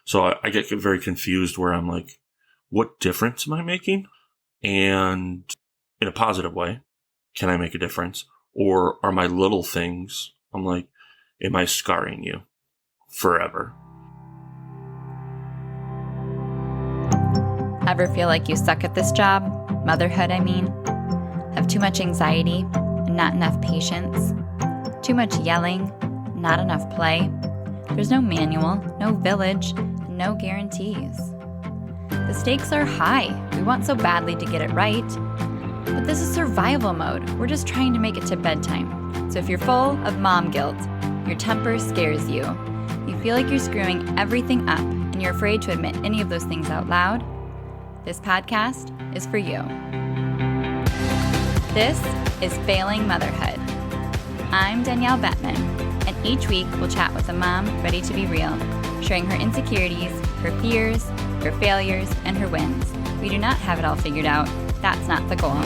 So I get very confused where I'm like, what difference am I making? And in a positive way, can I make a difference? Or are my little things, I'm like, am I scarring you forever? Ever feel like you suck at this job? Motherhood, I mean. Have too much anxiety and not enough patience? Too much yelling, not enough play? There's no manual, no village, and no guarantees. The stakes are high. We want so badly to get it right. But this is survival mode. We're just trying to make it to bedtime. So if you're full of mom guilt, your temper scares you, you feel like you're screwing everything up, and you're afraid to admit any of those things out loud, this podcast is for you. This is Failing Motherhood. I'm Danielle Bettman, and each week we'll chat with a mom ready to be real, sharing her insecurities, her fears, her failures, and her wins. We do not have it all figured out. That's not the goal.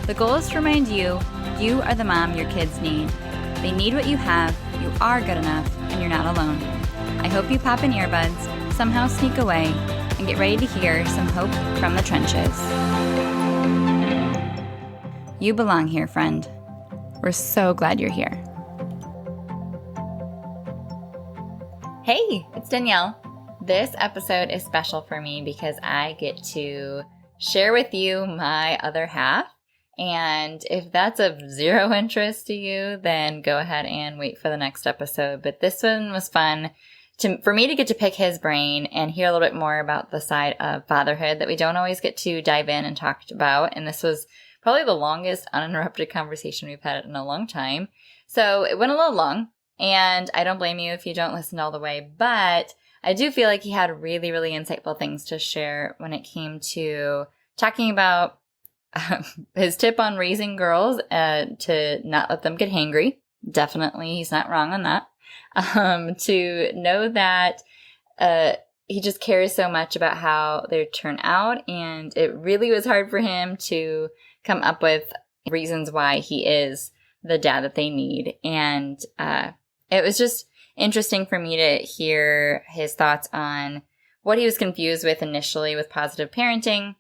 The goal is to remind you, you are the mom your kids need. They need what you have, you are good enough, and you're not alone. I hope you pop in earbuds, somehow sneak away, and get ready to hear some hope from the trenches. You belong here, friend. We're so glad you're here. Hey, it's Danielle. This episode is special for me because I get to share with you my other half. And if that's of zero interest to you, then go ahead and wait for the next episode. But this one was fun for me to get to pick his brain and hear a little bit more about the side of fatherhood that we don't always get to dive in and talk about. And this was probably the longest uninterrupted conversation we've had in a long time. So it went a little long, and I don't blame you if you don't listen all the way, but I do feel like he had really, really insightful things to share when it came to talking about his tip on raising girls to not let them get hangry. Definitely, he's not wrong on that. To know that he just cares so much about how they turn out, and it really was hard for him to come up with reasons why he is the dad that they need. And it was just interesting for me to hear his thoughts on what he was confused with initially with positive parenting,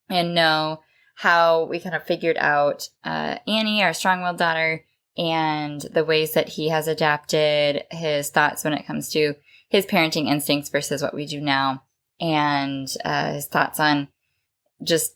and know how we kind of figured out Annie, our strong-willed daughter, and the ways that he has adapted his thoughts when it comes to his parenting instincts versus what we do now, and his thoughts on just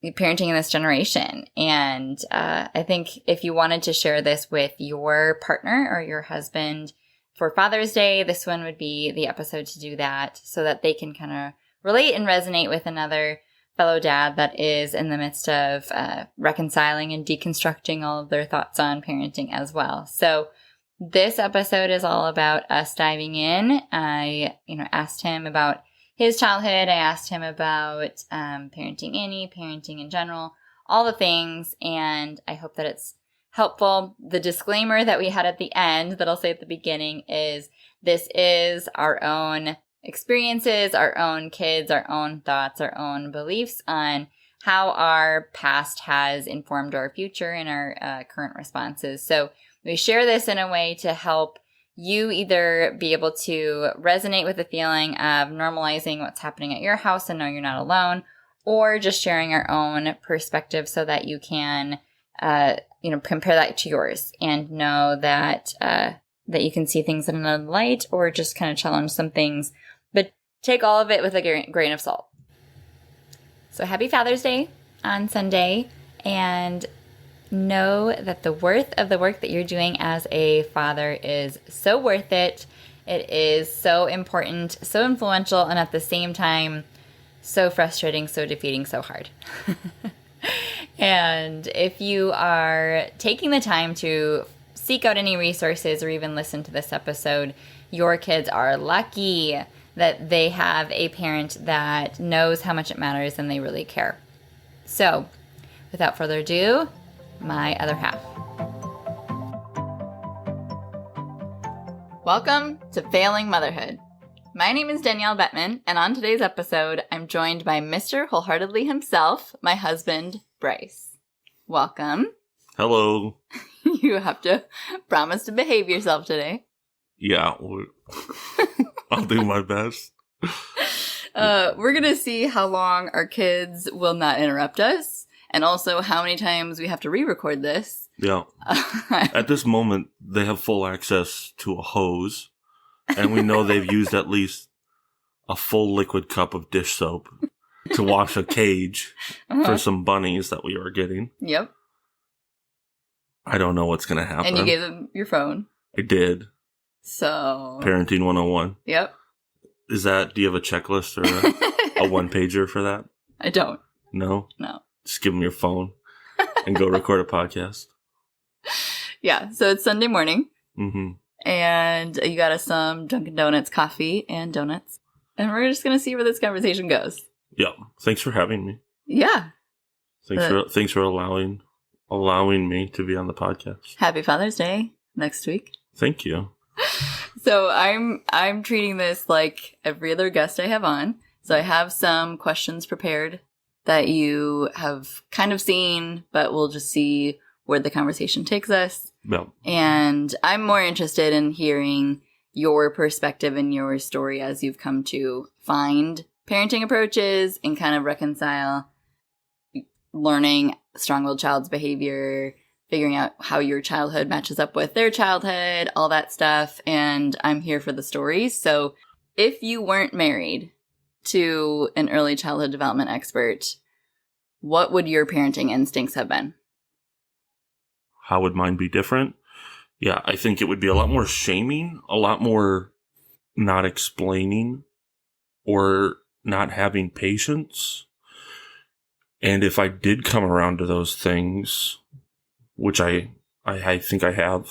parenting in this generation. And I think if you wanted to share this with your partner or your husband for Father's Day, this one would be the episode to do that, so that they can kind of relate and resonate with another fellow dad that is in the midst of reconciling and deconstructing all of their thoughts on parenting as well. So this episode is all about us diving in. I asked him about his childhood. I asked him about parenting Annie, parenting in general, all the things, and I hope that it's helpful. The disclaimer that we had at the end that I'll say at the beginning is this is our own experiences, our own kids, our own thoughts, our own beliefs on how our past has informed our future and our current responses. So we share this in a way to help you either be able to resonate with the feeling of normalizing what's happening at your house and know you're not alone, or just sharing our own perspective so that you can, compare that to yours and know that that you can see things in another light, or just kind of challenge some things. But take all of it with a grain of salt. So happy Father's Day on Sunday, and know that the worth of the work that you're doing as a father is so worth it. It is so important, so influential, and at the same time, so frustrating, so defeating, so hard. And if you are taking the time to seek out any resources or even listen to this episode, your kids are lucky that they have a parent that knows how much it matters and they really care. So, without further ado, my other half. Welcome to Failing Motherhood. My name is Danielle Bettman, and on today's episode, I'm joined by Mr. Wholeheartedly himself, my husband, Bryce. Welcome. Hello. You have to promise to behave yourself today. Yeah. I'll do my best. We're going to see how long our kids will not interrupt us, and also how many times we have to re-record this. Yeah. At this moment, they have full access to a hose, and we know they've used at least a full liquid cup of dish soap to wash a cage for some bunnies that we are getting. Yep. I don't know what's going to happen. And you gave them your phone. I did. So. Parenting 101. Yep. Do you have a checklist or a one-pager for that? I don't. No? No. Just give them your phone and go record a podcast. Yeah, so it's Sunday morning. Mm-hmm. And you got us some Dunkin' Donuts coffee and donuts. And we're just going to see where this conversation goes. Yeah. Thanks for having me. Yeah. Thanks for allowing me to be on the podcast. Happy Father's Day next week. Thank you. So I'm treating this like every other guest I have on. So I have some questions prepared that you have kind of seen, but we'll just see where the conversation takes us. Yeah. And I'm more interested in hearing your perspective and your story as you've come to find parenting approaches and kind of reconcile learning strong-willed child's behavior, figuring out how your childhood matches up with their childhood, all that stuff. And I'm here for the stories. So if you weren't married to an early childhood development expert, what would your parenting instincts have been? How would mine be different? Yeah, I think it would be a lot more shaming, a lot more not explaining or not having patience. And if I did come around to those things, which I think I have,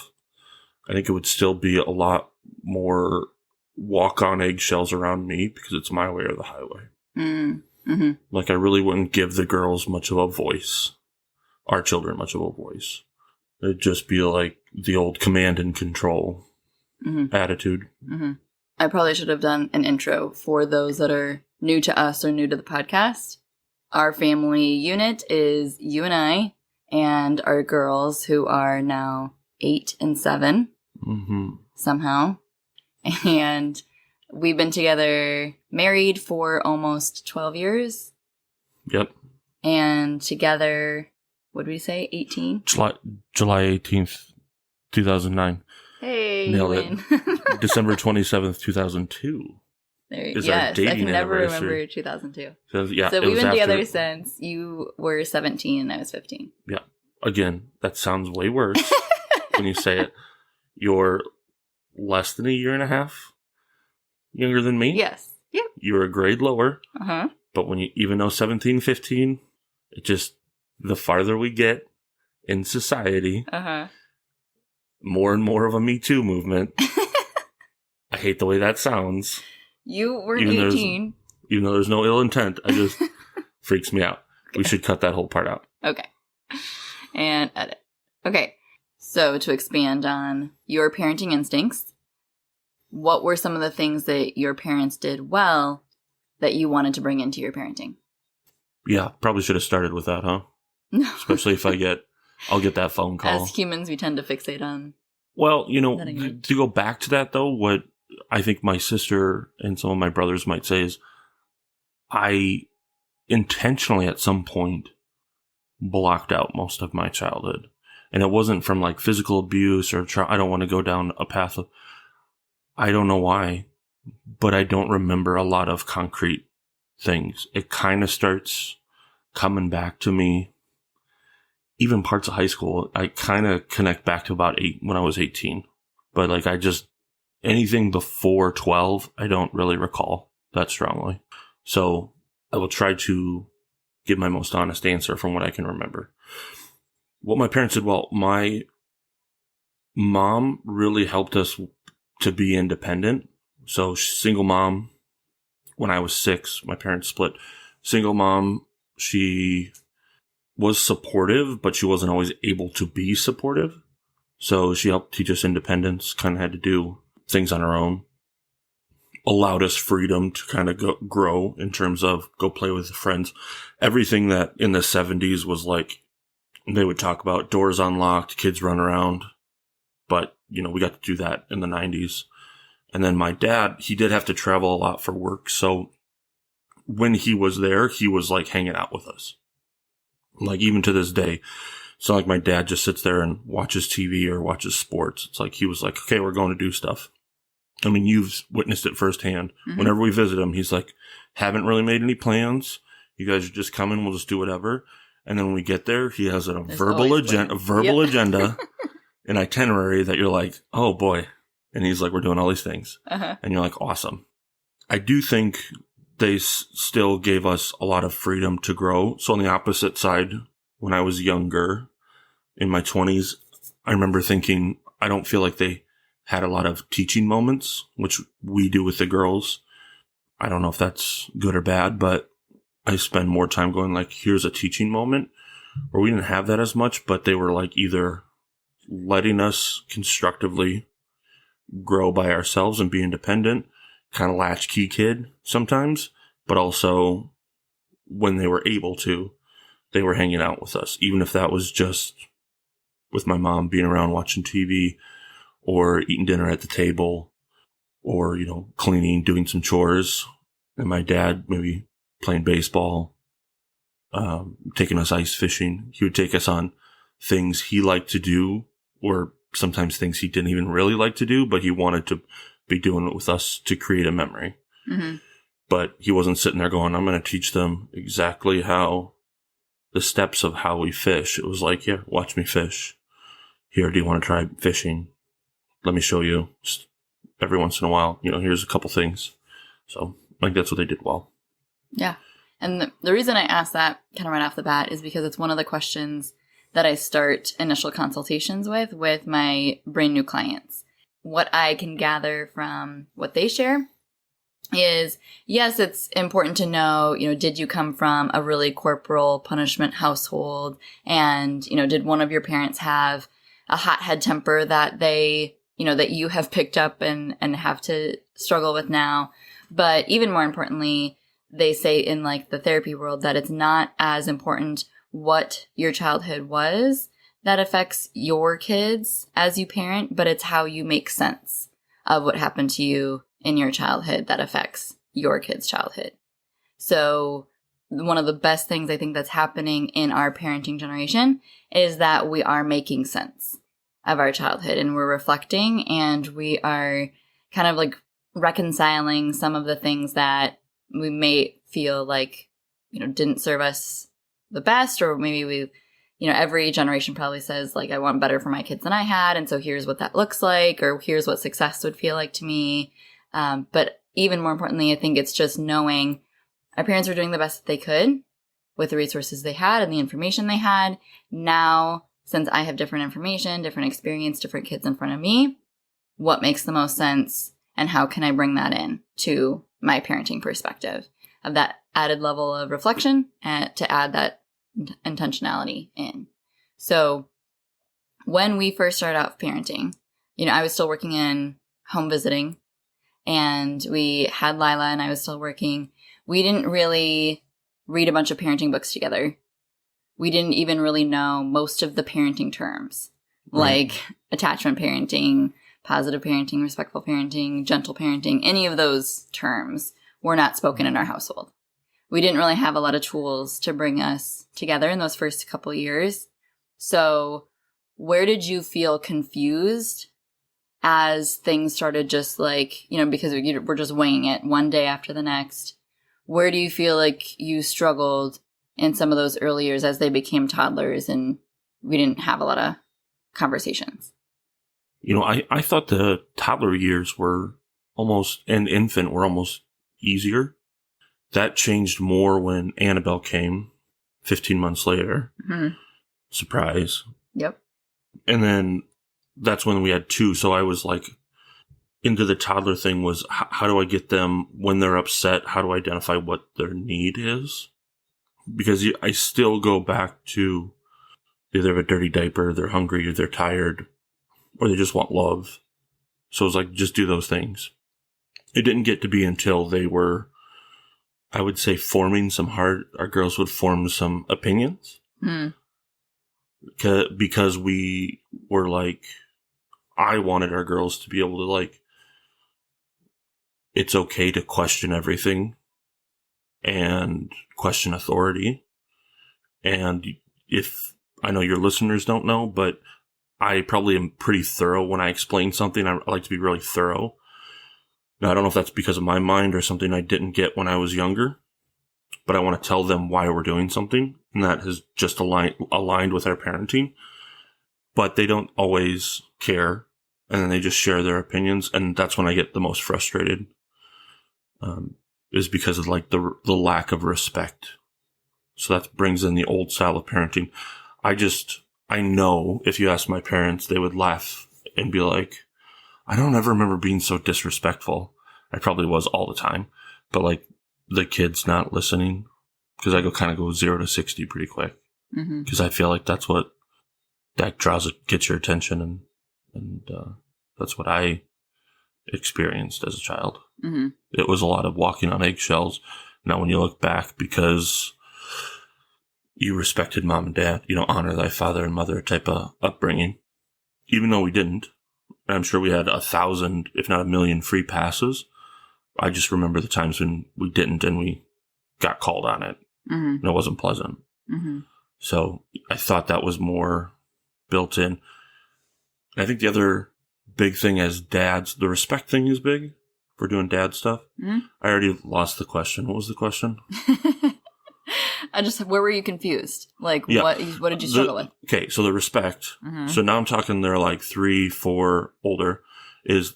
I think it would still be a lot more walk on eggshells around me because it's my way or the highway. Mm-hmm. Like I really wouldn't give the girls much of a voice, our children much of a voice. It'd just be like the old command and control attitude. Mm-hmm. I probably should have done an intro for those that are new to us or new to the podcast. Our family unit is you and I and our girls who are now 8 and 7 somehow. And we've been together, married for almost 12 years. Yep. And together, what did we say, 18? July 18th, 2009. Hey, nailed win. it. December 27th, 2002. Yes, our dating I can never anniversary. remember 2002. So, yeah, So it we've was been together after- since you were 17 and I was 15. Yeah. Again, that sounds way worse when you say it. You're less than a year and a half younger than me. Yes. Yep. You're a grade lower. Uh-huh. But when you, even though 17, 15, it just, the farther we get in society, Uh-huh. more and more of a Me Too movement. I hate the way that sounds. You were Even 18. Even though there's no ill intent, I just freaks me out. Okay. We should cut that whole part out. Okay. And edit. Okay. So to expand on your parenting instincts, what were some of the things that your parents did well that you wanted to bring into your parenting? Yeah, probably should have started with that, huh? No. Especially if I'll get that phone call. As humans, we tend to fixate on. Well, Letting go. to go back to that though, what I think my sister and some of my brothers might say is I intentionally at some point blocked out most of my childhood. And it wasn't from like physical abuse or I don't want to go down a path of, I don't know why, but I don't remember a lot of concrete things. It kind of starts coming back to me. Even parts of high school, I kind of connect back to about when I was 18. But like anything before 12, I don't really recall that strongly. So I will try to give my most honest answer from what I can remember. What my parents did well, my mom really helped us to be independent. So single mom, when I was 6, my parents split. Single mom, she was supportive, but she wasn't always able to be supportive. So she helped teach us independence, kind of had to do things on her own. Allowed us freedom to kind of grow in terms of go play with friends. Everything that in the 70s was like, they would talk about doors unlocked, kids run around. But, we got to do that in the 90s. And then my dad, he did have to travel a lot for work. So when he was there, he was like hanging out with us. Like even to this day. It's not like my dad just sits there and watches TV or watches sports. It's like he was like, okay, we're going to do stuff. I mean, you've witnessed it firsthand. Mhm. Whenever we visit him, he's like, haven't really made any plans. You guys are just coming. We'll just do whatever. And then when we get there, he has a There's verbal always agenda, plans. Yep. agenda, an itinerary that you're like, oh boy. And he's like, we're doing all these things. Uh-huh. And you're like, awesome. I do think they still gave us a lot of freedom to grow. So on the opposite side, when I was younger, in my 20s, I remember thinking, I don't feel like they had a lot of teaching moments, which we do with the girls. I don't know if that's good or bad, but I spend more time going like, here's a teaching moment, where we didn't have that as much, but they were like either letting us constructively grow by ourselves and be independent, kind of latchkey kid sometimes, but also when they were able to, they were hanging out with us, even if that was just with my mom being around watching TV or eating dinner at the table or, you know, cleaning, doing some chores, and my dad maybe playing baseball, taking us ice fishing. He would take us on things he liked to do, or sometimes things he didn't even really like to do, but he wanted to be doing it with us to create a memory. Mm-hmm. But he wasn't sitting there going, I'm going to teach them exactly how the steps of how we fish. It was like, yeah, watch me fish. Here, do you want to try fishing? Let me show you. Just every once in a while, you know, here's a couple things. So I think that's what they did well. Yeah. And the reason I asked that kind of right off the bat is because it's one of the questions that I start initial consultations with my brand new clients. What I can gather from what they share is, yes, it's important to know, you know, did you come from a really corporal punishment household? And, you know, did one of your parents have a hothead temper that they, you know, that you have picked up and have to struggle with now? But even more importantly, they say in like the therapy world that it's not as important what your childhood was that affects your kids as you parent, but it's how you make sense of what happened to you in your childhood that affects your kid's childhood. So one of the best things I think that's happening in our parenting generation is that we are making sense of our childhood and we're reflecting and we are kind of like reconciling some of the things that we may feel like, you know, didn't serve us the best, or maybe we, you know, every generation probably says like, I want better for my kids than I had. And so here's what that looks like, or here's what success would feel like to me. But even more importantly, I think it's just knowing our parents were doing the best that they could with the resources they had and the information they had. Now, since I have different information, different experience, different kids in front of me, what makes the most sense and how can I bring that in to my parenting perspective of that added level of reflection and to add that intentionality in. So when we first started out parenting, you know, I was still working in home visiting and we had Lila and I was still working. We didn't really read a bunch of parenting books together. We didn't even really know most of the parenting terms, Right. like attachment parenting, positive parenting, respectful parenting, gentle parenting. Any of those terms were not spoken in our household. We didn't really have a lot of tools to bring us together in those first couple years. So where did you feel confused as things started just like, you know, because we're just weighing it one day after the next? Where do you feel like you struggled in some of those early years as they became toddlers and we didn't have a lot of conversations? You know, I thought the toddler years were almost, and infant were almost easier. That changed more when Annabelle came 15 months later. Mm-hmm. Surprise. Yep. And then that's when we had two. So I was like, into the toddler thing was, how do I get them when they're upset? How do I identify what their need is? Because I still go back to either have a dirty diaper, they're hungry, or they're tired, or they just want love. So it was like, just do those things. It didn't get to be until they were, I would say, forming some our girls would form some opinions. Mm. Because we were like, I wanted our girls to be able to like it's okay to question everything and question authority. And if I know your listeners don't know, but I probably am pretty thorough when I explain something. I like to be really thorough. Now, I don't know if that's because of my mind or something I didn't get when I was younger, but I want to tell them why we're doing something, and that has just aligned with our parenting. But they don't always care, and then they just share their opinions, and that's when I get the most frustrated, is because of like the lack of respect. So that brings in the old style of parenting. I know if you ask my parents, they would laugh and be like, I don't ever remember being so disrespectful. I probably was all the time, but like the kids not listening, because I go 0 to 60 pretty quick. Because I feel like that's what that gets your attention, and that's what I experienced as a child. It was a lot of walking on eggshells. Now, when you look back, because you respected mom and dad, honor thy father and mother type of upbringing, even though we didn't. I'm sure we had 1,000, if not 1,000,000 free passes. I just remember the times when we didn't and we got called on it. And it wasn't pleasant. So I thought that was more built in. I think the other big thing as dads, the respect thing is big for doing dad stuff. I already lost the question. What was the question? Where were you confused? Like, what did you struggle with? Okay, so the respect. So now I'm talking they're like 3, 4 older is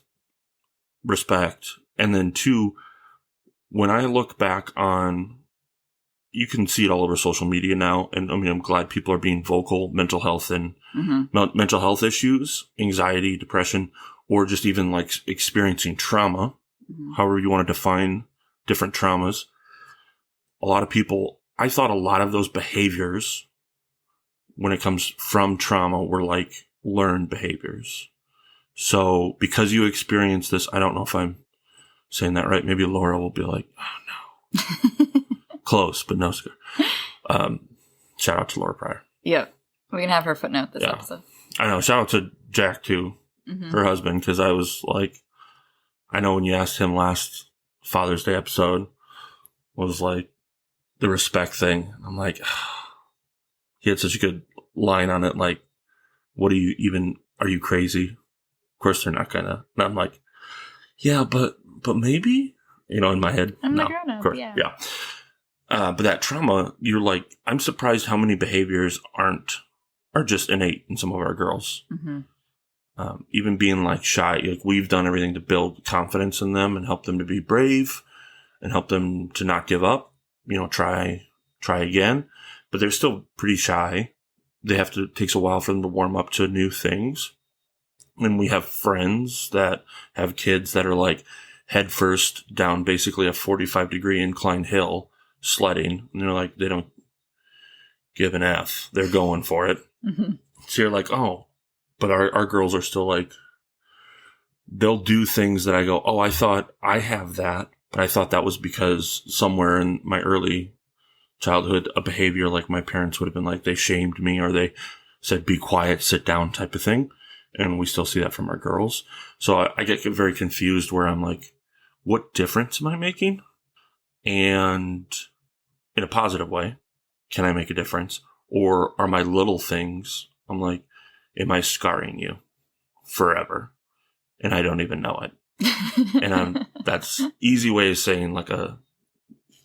respect. And then 2, when I look back on, you can see it all over social media now. And I mean, I'm glad people are being vocal, mental health and mental health issues, anxiety, depression, or just even like experiencing trauma, however you want to define different traumas. A lot of people, I thought a lot of those behaviors, when it comes from trauma, were like learned behaviors. So because you experienced this, I don't know if I'm saying that right. Maybe Laura will be like, oh no. Close, but no cigar. Shout out to Laura Pryor. Yep. We can have her footnote this episode. I know. Shout out to Jack too, her husband, because I was like, I know when you asked him last Father's Day episode, was like the respect thing. I'm like, he had such a good line on it. Like, are you crazy? Of course they're not gonna. And I'm like, yeah, but maybe, in my head. I'm no, the grown up, of course, yeah. But that trauma, you're like, I'm surprised how many behaviors are just innate in some of our girls. Even being like shy, like we've done everything to build confidence in them and help them to be brave and help them to not give up, try again, but they're still pretty shy. It takes a while for them to warm up to new things. And we have friends that have kids that are like head first down basically a 45-degree incline hill sledding. And they're like, they don't give an F. They're going for it. So you're like, oh, but our girls are still like, they'll do things that I go, oh, I thought I have that, but I thought that was because somewhere in my early childhood, a behavior like my parents would have been like, they shamed me or they said, be quiet, sit down type of thing. And we still see that from our girls. So I get very confused where I'm like, what difference am I making? And in a positive way, can I make a difference? Or are my little things, I'm like, am I scarring you forever? And I don't even know it. And that's easy way of saying like a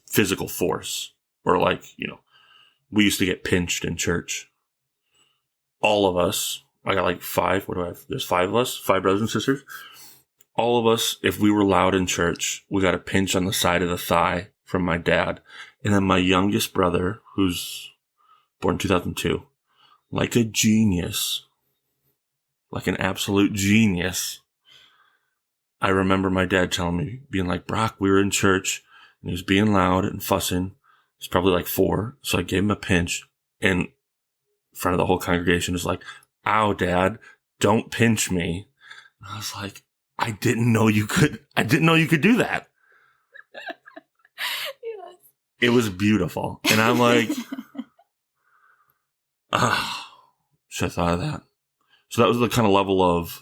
physical force. Or like, we used to get pinched in church. All of us, I got like 5, there's 5 of us, 5 brothers and sisters. All of us, if we were loud in church, we got a pinch on the side of the thigh from my dad. And then my youngest brother, who's born in 2002, like a genius, like an absolute genius. I remember my dad telling me, being like, Brock, we were in church and he was being loud and fussing. He's probably like 4. So I gave him a pinch, and in front of the whole congregation is like, ow, Dad, don't pinch me. And I was like, I didn't know you could do that. Yes. It was beautiful. And I'm like, should have thought of that. So that was the kind of level of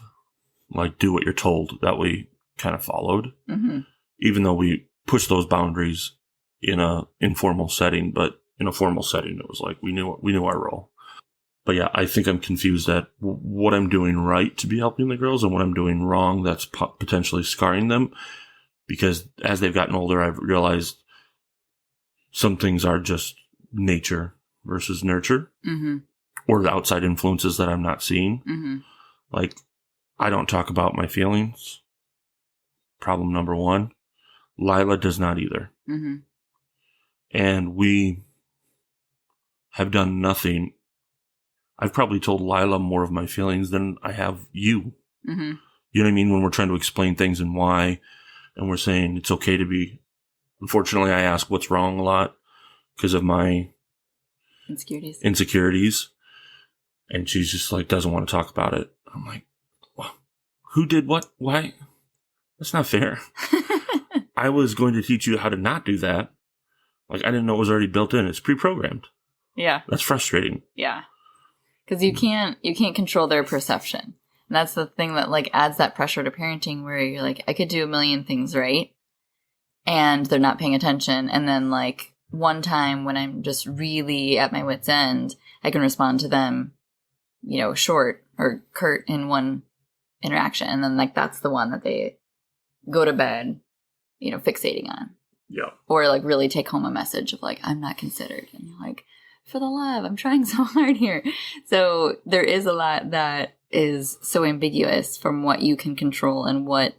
like, do what you're told that we kind of followed. even though we pushed those boundaries in a informal setting, but in a formal setting, it was like we knew our role. But yeah, I think I'm confused at what I'm doing right to be helping the girls and what I'm doing wrong that's potentially scarring them. Because as they've gotten older, I've realized some things are just nature versus nurture, or the outside influences that I'm not seeing. Like, I don't talk about my feelings. Problem number one. Lila does not either. And we have done nothing. I've probably told Lila more of my feelings than I have you. You know what I mean? When we're trying to explain things and why, and we're saying it's okay to be. Unfortunately, I ask what's wrong a lot because of my insecurities. And she's just like, doesn't want to talk about it. I'm like, well, who did what? Why? That's not fair. I was going to teach you how to not do that. Like, I didn't know it was already built in. It's pre-programmed. Yeah. That's frustrating. Yeah. Because you can't control their perception. And that's the thing that like adds that pressure to parenting, where you're like, I could do a million things right, and they're not paying attention. And then like one time when I'm just really at my wit's end, I can respond to them, short or curt in one interaction. And then like that's the one that they go to bed, fixating on. Yeah. Or like really take home a message of like, I'm not considered. And you're like, for the love, I'm trying so hard here. So there is a lot that is so ambiguous from what you can control and what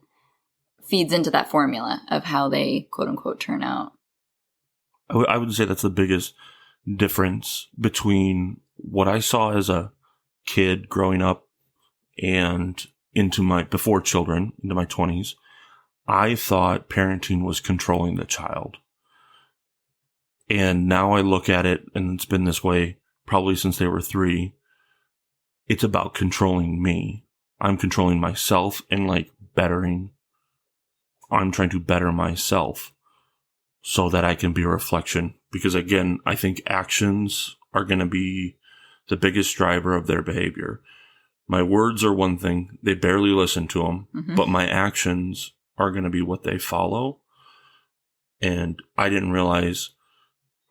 feeds into that formula of how they quote unquote turn out. I would say that's the biggest difference between what I saw as a kid growing up and before children, into my 20s. I thought parenting was controlling the child. And now I look at it, and it's been this way probably since they were 3. It's about controlling me. I'm controlling myself and like I'm trying to better myself so that I can be a reflection. Because again, I think actions are going to be the biggest driver of their behavior. My words are one thing. They barely listen to them, but my actions are going to be what they follow. And I didn't realize,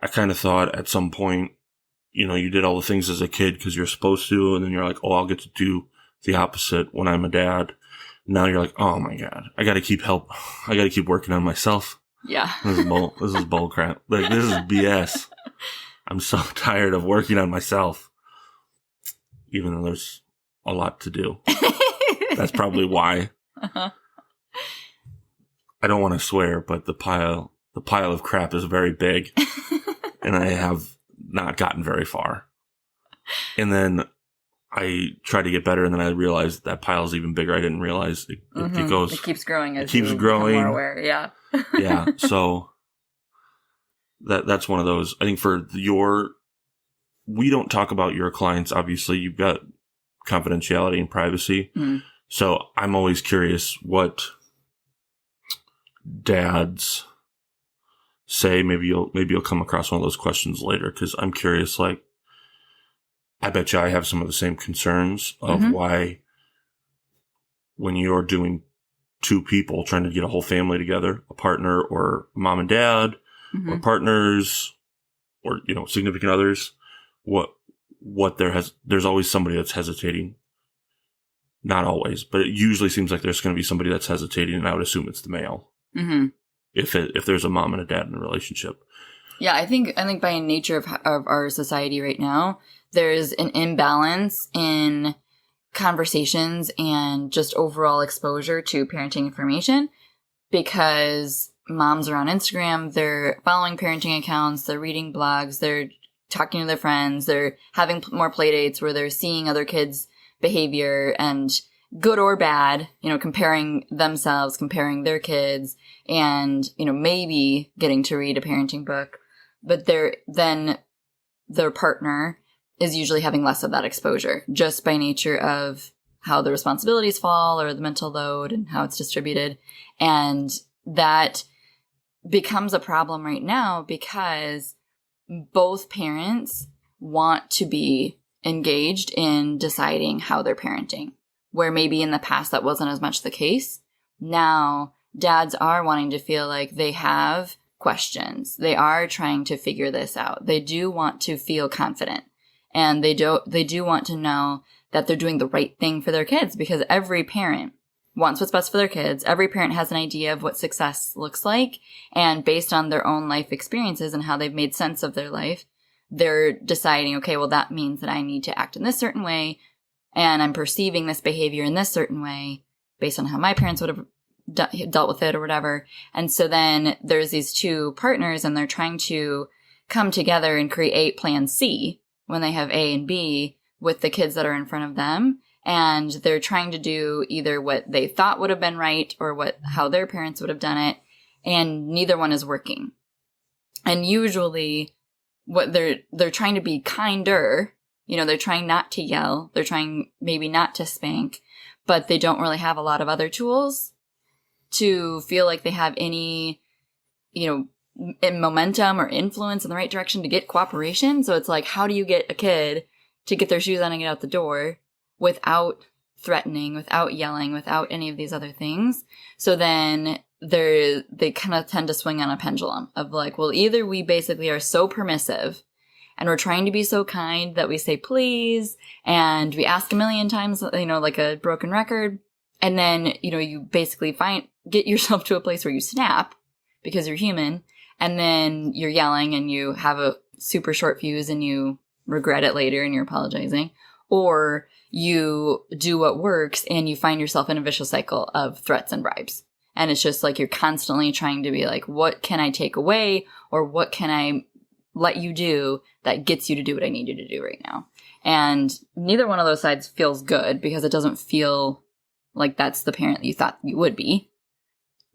I kind of thought at some point, you did all the things as a kid because you're supposed to, and then you're like, oh, I'll get to do the opposite when I'm a dad. Now you're like, oh my God, I got to keep working on myself. Yeah. This is bull crap. Like, this is BS. I'm so tired of working on myself, even though there's a lot to do. That's probably why. I don't want to swear, but the pile of crap is very big, and I have not gotten very far. And then I try to get better, and then I realized that pile is even bigger. I didn't realize it goes. It keeps growing as it keeps you growing. become more aware. Yeah. Yeah. So that's one of those. I think we don't talk about your clients. Obviously, you've got confidentiality and privacy. So I'm always curious what dads say. Maybe you'll come across one of those questions later, because I'm curious. Like, I bet you I have some of the same concerns of why, when you're doing 2 people trying to get a whole family together, a partner or mom and dad, or partners, or significant others, there's always somebody that's hesitating. Not always, but it usually seems like there's going to be somebody that's hesitating, and I would assume it's the male. If there's a mom and a dad in a relationship. Yeah, I think by nature of our society right now, there's an imbalance in conversations and just overall exposure to parenting information, because moms are on Instagram, they're following parenting accounts, they're reading blogs, they're talking to their friends, they're having more play dates where they're seeing other kids' behavior, and good or bad, comparing themselves, comparing their kids, and, maybe getting to read a parenting book. But then their partner is usually having less of that exposure, just by nature of how the responsibilities fall or the mental load and how it's distributed. And that becomes a problem right now because both parents want to be engaged in deciding how they're parenting, where maybe in the past that wasn't as much the case. Now dads are wanting to feel like they have questions. They are trying to figure this out. They do want to feel confident, and they do want to know that they're doing the right thing for their kids, because every parent wants what's best for their kids. Every parent has an idea of what success looks like, and based on their own life experiences and how they've made sense of their life, they're deciding, okay, well, that means that I need to act in this certain way, and I'm perceiving this behavior in this certain way based on how my parents would have dealt with it or whatever. And so then there's these two partners, and they're trying to come together and create plan C when they have A and B with the kids that are in front of them. And they're trying to do either what they thought would have been right or how their parents would have done it. And neither one is working. And usually what they're trying to be kinder, they're trying not to yell. They're trying maybe not to spank, but they don't really have a lot of other tools to feel like they have any, momentum or influence in the right direction to get cooperation. So it's like, how do you get a kid to get their shoes on and get out the door without threatening, without yelling, without any of these other things? So then they kind of tend to swing on a pendulum of like, well, either we basically are so permissive and we're trying to be so kind that we say please, and we ask a million times, like a broken record. And then, you basically get yourself to a place where you snap because you're human, and then you're yelling and you have a super short fuse and you regret it later and you're apologizing. Or you do what works and you find yourself in a vicious cycle of threats and bribes. And it's just like you're constantly trying to be like, what can I take away, or what can I let you do that gets you to do what I need you to do right now? And neither one of those sides feels good, because it doesn't feel like that's the parent you thought you would be.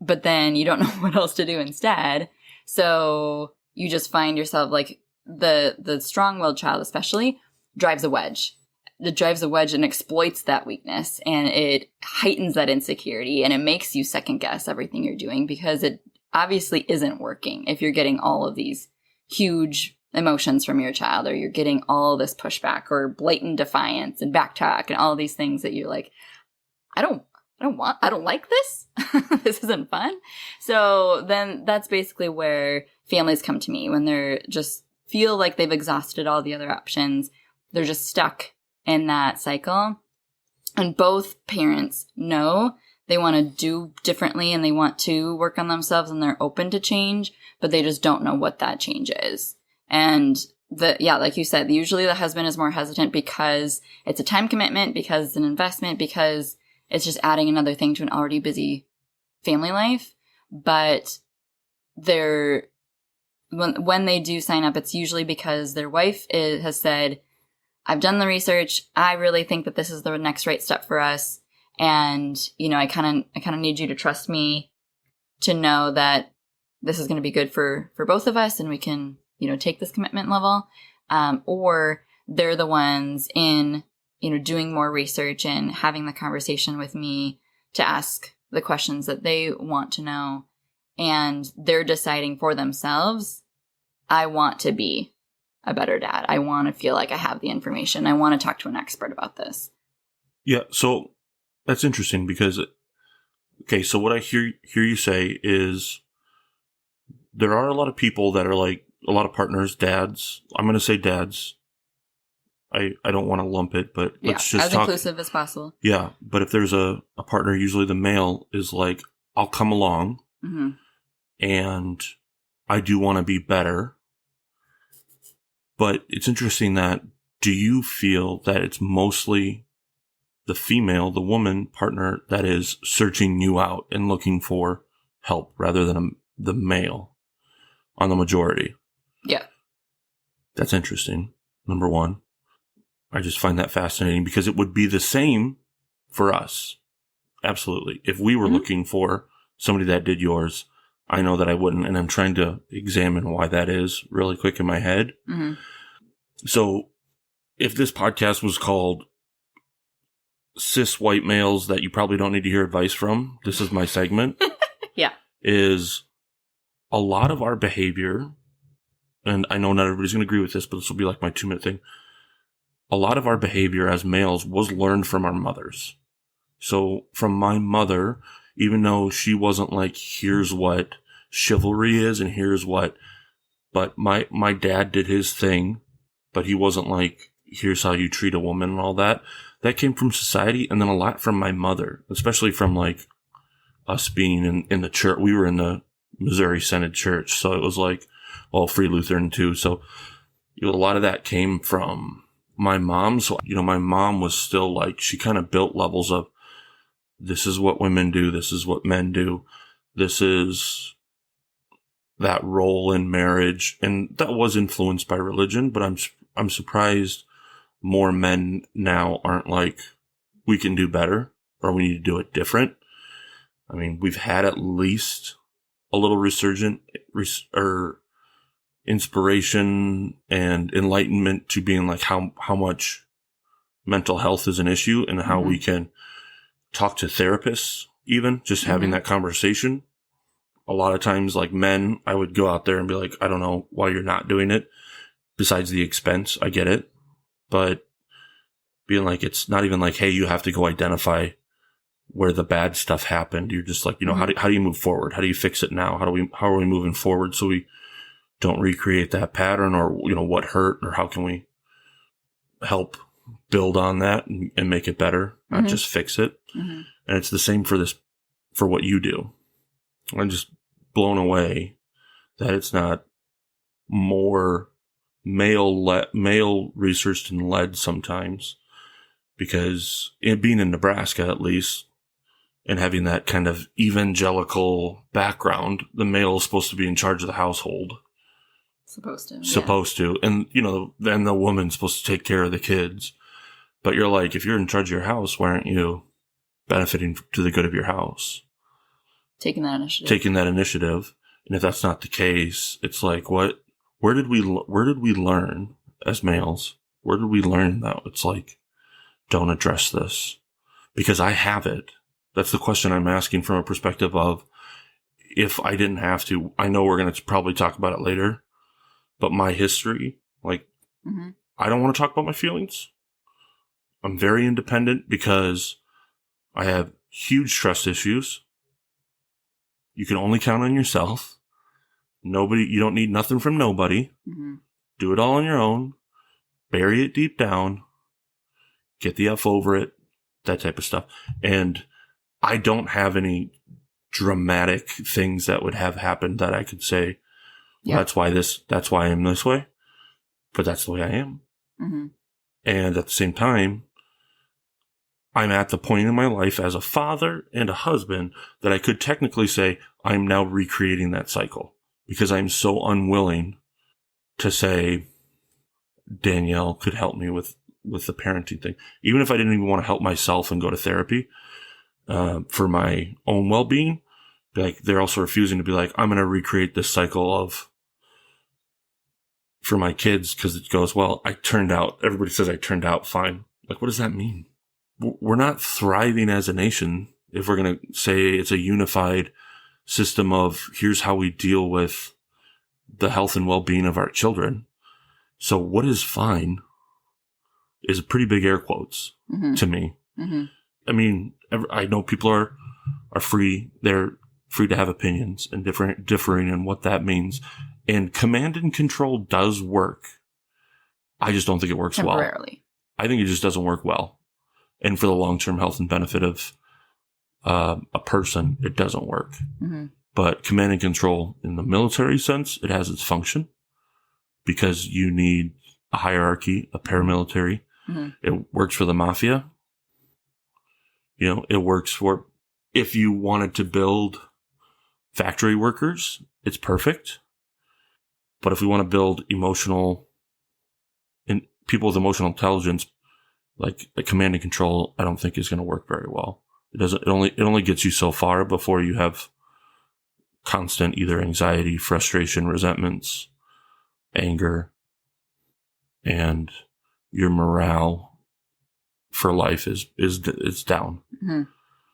But then you don't know what else to do instead. So you just find yourself like the strong-willed child especially drives a wedge. It drives a wedge and exploits that weakness, and it heightens that insecurity, and it makes you second guess everything you're doing, because it obviously isn't working if you're getting all of these huge emotions from your child, or you're getting all this pushback or blatant defiance and backtalk and all these things that you're like, I don't like this. This isn't fun. So then that's basically where families come to me when they're just feel like they've exhausted all the other options. They're just stuck in that cycle. And both parents know they want to do differently and they want to work on themselves and they're open to change, but they just don't know what that change is. And like you said, usually the husband is more hesitant because it's a time commitment, because it's an investment, because it's just adding another thing to an already busy family life. But when they do sign up, it's usually because their wife has said, I've done the research. I really think that this is the next right step for us. And, I kind of need you to trust me to know that this is going to be good for both of us, and we can, take this commitment level. Or they're the ones in, doing more research and having the conversation with me to ask the questions that they want to know. And they're deciding for themselves, I want to be a better dad. I want to feel like I have the information. I want to talk to an expert about this. Yeah. So that's interesting because, so what I hear you say is there are a lot of people that are like a lot of partners, dads. I'm going to say dads. I don't want to lump it, but let's just as inclusive as possible. Yeah. But if there's a partner, usually the male is like, I'll come along and I do want to be better. But it's interesting that, do you feel that it's mostly the female, the woman partner that is searching you out and looking for help rather than the male on the majority? Yeah. That's interesting. Number one. I just find that fascinating because it would be the same for us. Absolutely. If we were looking for somebody that did yours, I know that I wouldn't. And I'm trying to examine why that is really quick in my head. Mm-hmm. So if this podcast was called Cis White Males That You Probably Don't Need to Hear Advice From, this is my segment. Yeah. Is a lot of our behavior, and I know not everybody's going to agree with this, but this will be like my 2-minute thing. A lot of our behavior as males was learned from our mothers. So from my mother, even though she wasn't like, here's what chivalry is and here's what, but my dad did his thing, but he wasn't like, here's how you treat a woman and all that. That came from society, and then a lot from my mother, especially from like us being in the church. We were in the Missouri Synod Church, so it was like, well, Free Lutheran too. So a lot of that came from my mom. So, my mom was still like, she kind of built levels of, this is what women do. This is what men do. This is that role in marriage. And that was influenced by religion, but I'm surprised more men now aren't like, we can do better or we need to do it different. I mean, we've had at least a little inspiration and enlightenment to being like how much mental health is an issue and how we can talk to therapists, even just having that conversation. A lot of times, like men, I would go out there and be like, I don't know why you're not doing it. Besides the expense, I get it. But being like, it's not even like, hey, you have to go identify where the bad stuff happened. You're just like, how do you move forward? How do you fix it now? How are we moving forward so we don't recreate that pattern, or, what hurt, or how can we help build on that and make it better, not just fix it. And it's the same for what you do. I'm just blown away that it's not more male researched and led sometimes, because being in Nebraska, at least, and having that kind of evangelical background, the male is supposed to be in charge of the household. Supposed to. And, then the woman's supposed to take care of the kids. But you're like, if you're in charge of your house, why aren't you benefiting to the good of your house? Taking that initiative. And if that's not the case, it's like, where did we learn as males? Where did we learn that it's like, don't address this? Because I have it. That's the question I'm asking from a perspective of, if I didn't have to, I know we're going to probably talk about it later, but my history, like, I don't want to talk about my feelings. I'm very independent because I have huge trust issues. You can only count on yourself. You don't need nothing from nobody. Do it all on your own. Bury it deep down. Get the F over it. That type of stuff. And I don't have any dramatic things that would have happened that I could say, that's why I'm this way. But that's the way I am. And at the same time, I'm at the point in my life as a father and a husband that I could technically say I'm now recreating that cycle, because I'm so unwilling to say Danielle could help me with the parenting thing. Even if I didn't even want to help myself and go to therapy for my own well-being, like, they're also refusing to be like, I'm going to recreate this cycle for my kids, because it goes, well, everybody says I turned out fine. Like, what does that mean? We're not thriving as a nation if we're going to say it's a unified system of, here's how we deal with the health and well-being of our children. So what is fine is pretty big air quotes to me. I mean, I know people are free. They're free to have opinions and differing in what that means. And command and control does work. I just don't think it works well. Temporarily. I think it just doesn't work well. And for the long-term health and benefit of a person, it doesn't work. But command and control in the military sense, it has its function, because you need a hierarchy, a paramilitary. It works for the mafia. It works for, if you wanted to build factory workers, it's perfect. But if we want to build people with emotional intelligence, like a command and control, I don't think is going to work very well. It only gets you so far before you have constant either anxiety, frustration, resentments, anger, and your morale for life is down. And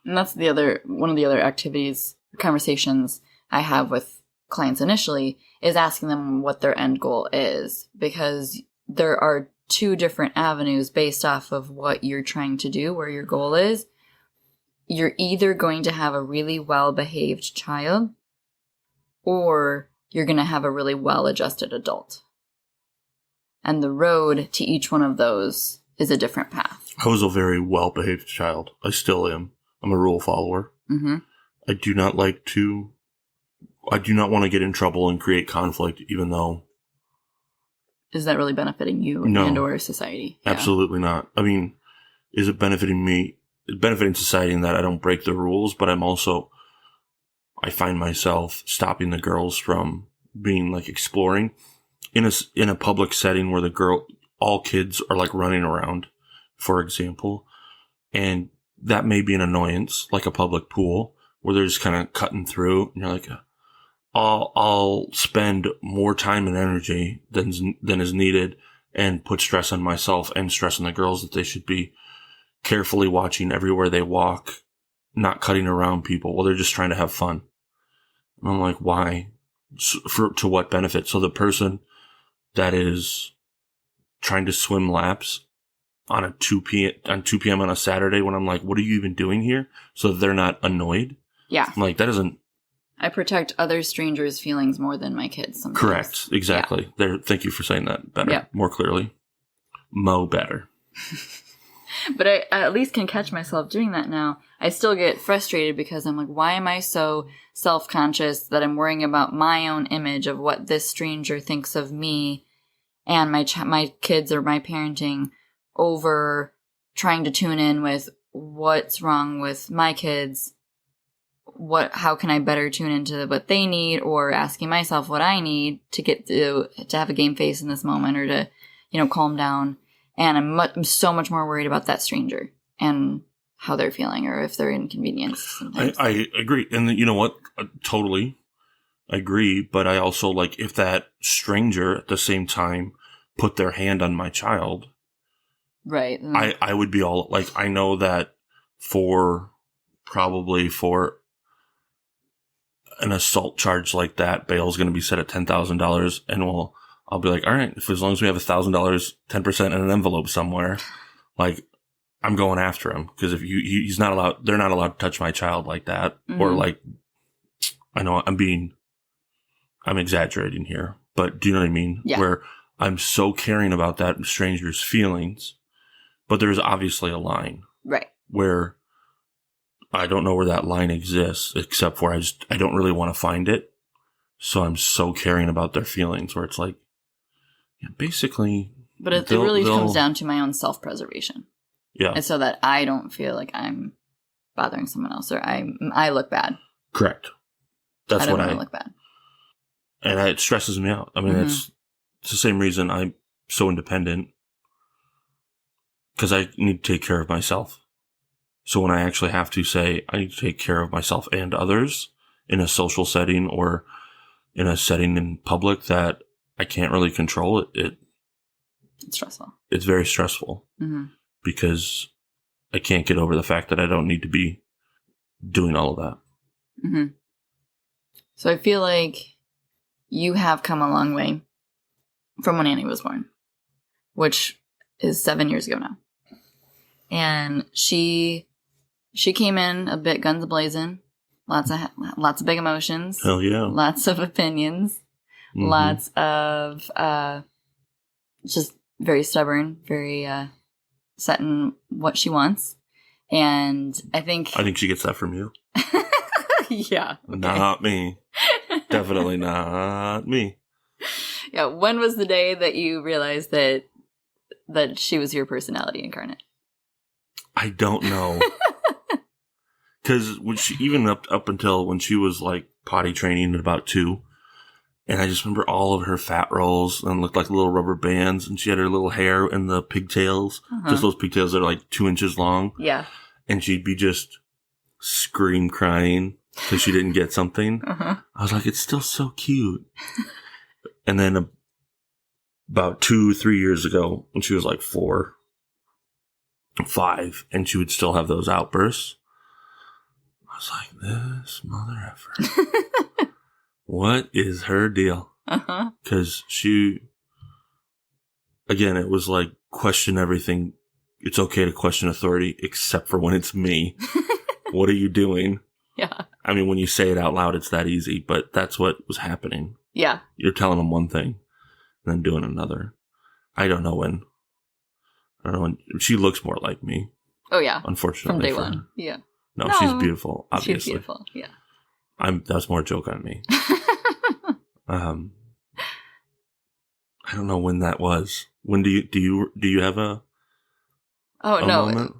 that's one of the other activities, conversations I have with clients initially, is asking them what their end goal is, because there are two different avenues based off of what you're trying to do, where your goal is. you're either going to have a really well-behaved child or you're going to have a really well-adjusted adult. And the road to each one of those is a different path. I was a very well-behaved child. I still am. I'm a rule follower. Mm-hmm. I do not want to get in trouble and create conflict, even though... Is that really benefiting you and or society? Yeah. Absolutely not. I mean, is it benefiting me? It's benefiting society in that I don't break the rules, but I find myself stopping the girls from being like exploring in a public setting where all kids are like running around, for example, and that may be an annoyance, like a public pool where they're just kind of cutting through, and you're like, I'll spend more time and energy than is needed and put stress on myself and stress on the girls that they should be carefully watching everywhere they walk, not cutting around people while they're just trying to have fun. And I'm like, why? To what benefit? So the person that is trying to swim laps on 2 p.m. on a Saturday when I'm like, what are you even doing here? So that they're not annoyed. Yeah. I'm like, that doesn't... I protect other strangers' feelings more than my kids sometimes. Correct. Exactly. Yeah. Thank you for saying that better, more clearly. Better. But I at least can catch myself doing that now. I still get frustrated because I'm like, why am I so self-conscious that I'm worrying about my own image of what this stranger thinks of me and my kids or my parenting over trying to tune in with what's wrong with my kids. How can I better tune into what they need, or asking myself what I need to get to have a game face in this moment, or to, calm down. And I'm so much more worried about that stranger and how they're feeling, or if they're inconvenienced sometimes. I agree. And you know what? Totally agree. But I also like if that stranger at the same time put their hand on my child. Right. I would be all like, I know that for an assault charge like that, bail's going to be set at $10,000, and I'll be like, all right, as long as we have $1,000, 10% in an envelope somewhere, like I'm going after him, because if he's not allowed, they're not allowed to touch my child like that, or like, I know I'm exaggerating here, but do you know what I mean? Yeah. Where I'm so caring about that stranger's feelings, but there's obviously a line, right? Where I don't know where that line exists, except for I don't really want to find it. So I'm so caring about their feelings, where it's like, yeah, basically. But it really comes down to my own self-preservation. Yeah. And so that I don't feel like I'm bothering someone else, or I look bad. Correct. That's what I look bad. And it stresses me out. I mean, it's the same reason I'm so independent, because I need to take care of myself. So when I actually have to say, I need to take care of myself and others in a social setting or in a setting in public that I can't really control, it's stressful. It's very stressful because I can't get over the fact that I don't need to be doing all of that. Mm-hmm. So I feel like you have come a long way from when Annie was born, which is 7 years ago now. And she came in a bit guns blazing, lots of big emotions. Hell yeah. Lots of opinions, lots of just very stubborn, very set in what she wants. And I think she gets that from you. Yeah. Okay. Not me. Definitely not me. Yeah. When was the day that you realized that she was your personality incarnate? I don't know. Because when even up until when she was like potty training at about 2, and I just remember all of her fat rolls and looked like little rubber bands, and she had her little hair and the pigtails, just those pigtails that are like 2 inches long. Yeah. And she'd be just scream crying because she didn't get something. I was like, it's still so cute. And then about 2-3 years ago, when she was like 4, 5, and she would still have those outbursts, I was like, this mother effer. What is her deal? Because again, it was like, question everything. It's okay to question authority, except for when it's me. What are you doing? Yeah. I mean, when you say it out loud, it's that easy, but that's what was happening. Yeah. You're telling them one thing and then doing another. I don't know when. She looks more like me. Oh, yeah. Unfortunately. From day one. Yeah. No, she's beautiful, obviously. She's beautiful, yeah. That's more a joke on me. I don't know when that was. When do you have a moment?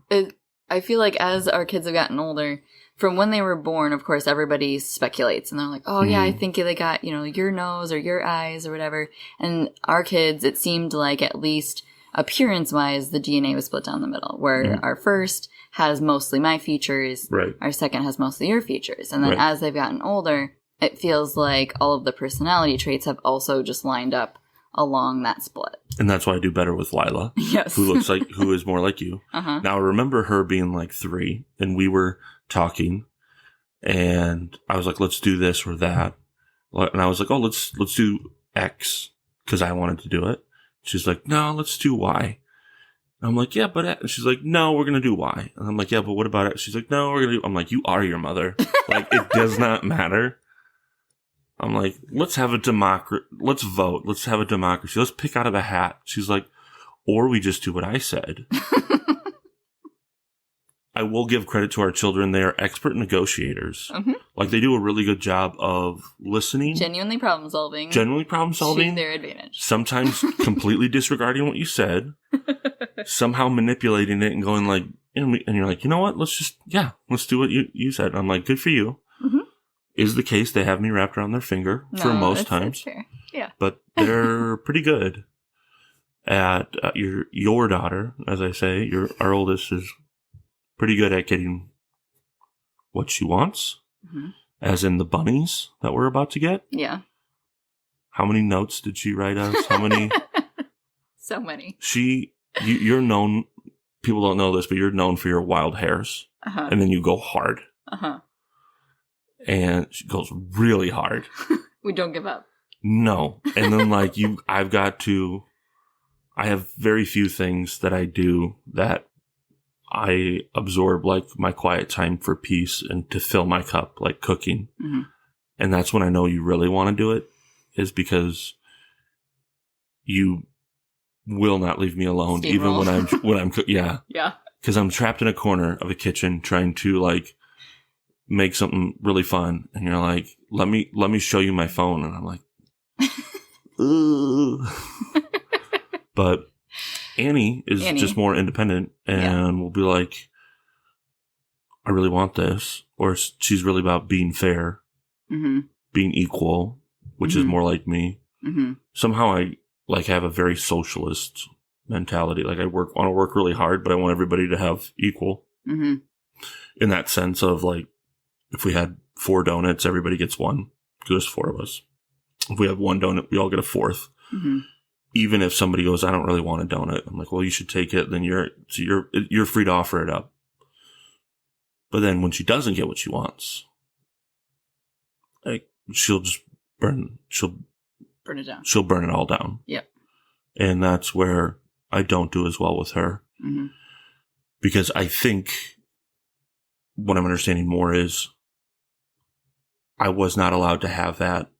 I feel like as our kids have gotten older, from when they were born, of course, everybody speculates and they're like, oh yeah, I think they got, your nose or your eyes or whatever. And our kids, it seemed like at least appearance-wise, the DNA was split down the middle, where our first has mostly my features, right. Our second has mostly your features. And then right. as they've gotten older, it feels like all of the personality traits have also just lined up along that split. And that's why I do better with Lila. Yes. who is more like you. Uh-huh. Now, I remember her being like 3, and we were talking, and I was like, let's do this or that. And I was like, oh, let's do X, because I wanted to do it. She's like, no, let's do Y. And I'm like, yeah, but X. And she's like, no, we're going to do Y. And I'm like, yeah, but what about X? She's like, no, we're going to do. I'm like, you are your mother. Like, it does not matter. I'm like, let's have a democracy. Let's vote. Let's have a democracy. Let's pick out of a hat. She's like, or we just do what I said. I will give credit to our children. They are expert negotiators. Mm-hmm. Like, they do a really good job of listening. Genuinely problem solving. To their advantage. Sometimes completely disregarding what you said. Somehow manipulating it and going like, and you're like, you know what? Let's do what you said. And I'm like, good for you. Mm-hmm. Is the case. They have me wrapped around their finger for most times. That's fair. Yeah. But they're pretty good at your daughter, as I say. Our oldest is pretty good at getting what she wants, as in the bunnies that we're about to get. Yeah. How many notes did she write us? How many? So many. You're known. People don't know this, but you're known for your wild hairs, and then you go hard. And she goes really hard. We don't give up. No. And then I have very few things that I do that I absorb, like my quiet time for peace and to fill my cup, like cooking. Mm-hmm. And that's when I know you really want to do it, is because you will not leave me alone, even when I'm cooking. Yeah. Yeah. Because I'm trapped in a corner of a kitchen trying to make something really fun, and you're like, let me show you my phone, and I'm like, but Annie is just more independent and will be like, I really want this, or she's really about being fair, being equal, which is more like me. Somehow I have a very socialist mentality. Like, I want to work really hard, but I want everybody to have equal, in that sense of if we had 4 donuts, everybody gets 1, because there's 4 of us. If we have 1 donut, we all get a 4th. Even if somebody goes, I don't really want a donut, I'm like, well, you should take it. Then you're free to offer it up. But then when she doesn't get what she wants, she'll just burn it down. She'll burn it all down. Yep. And that's where I don't do as well with her, because I think what I'm understanding more is I was not allowed to have that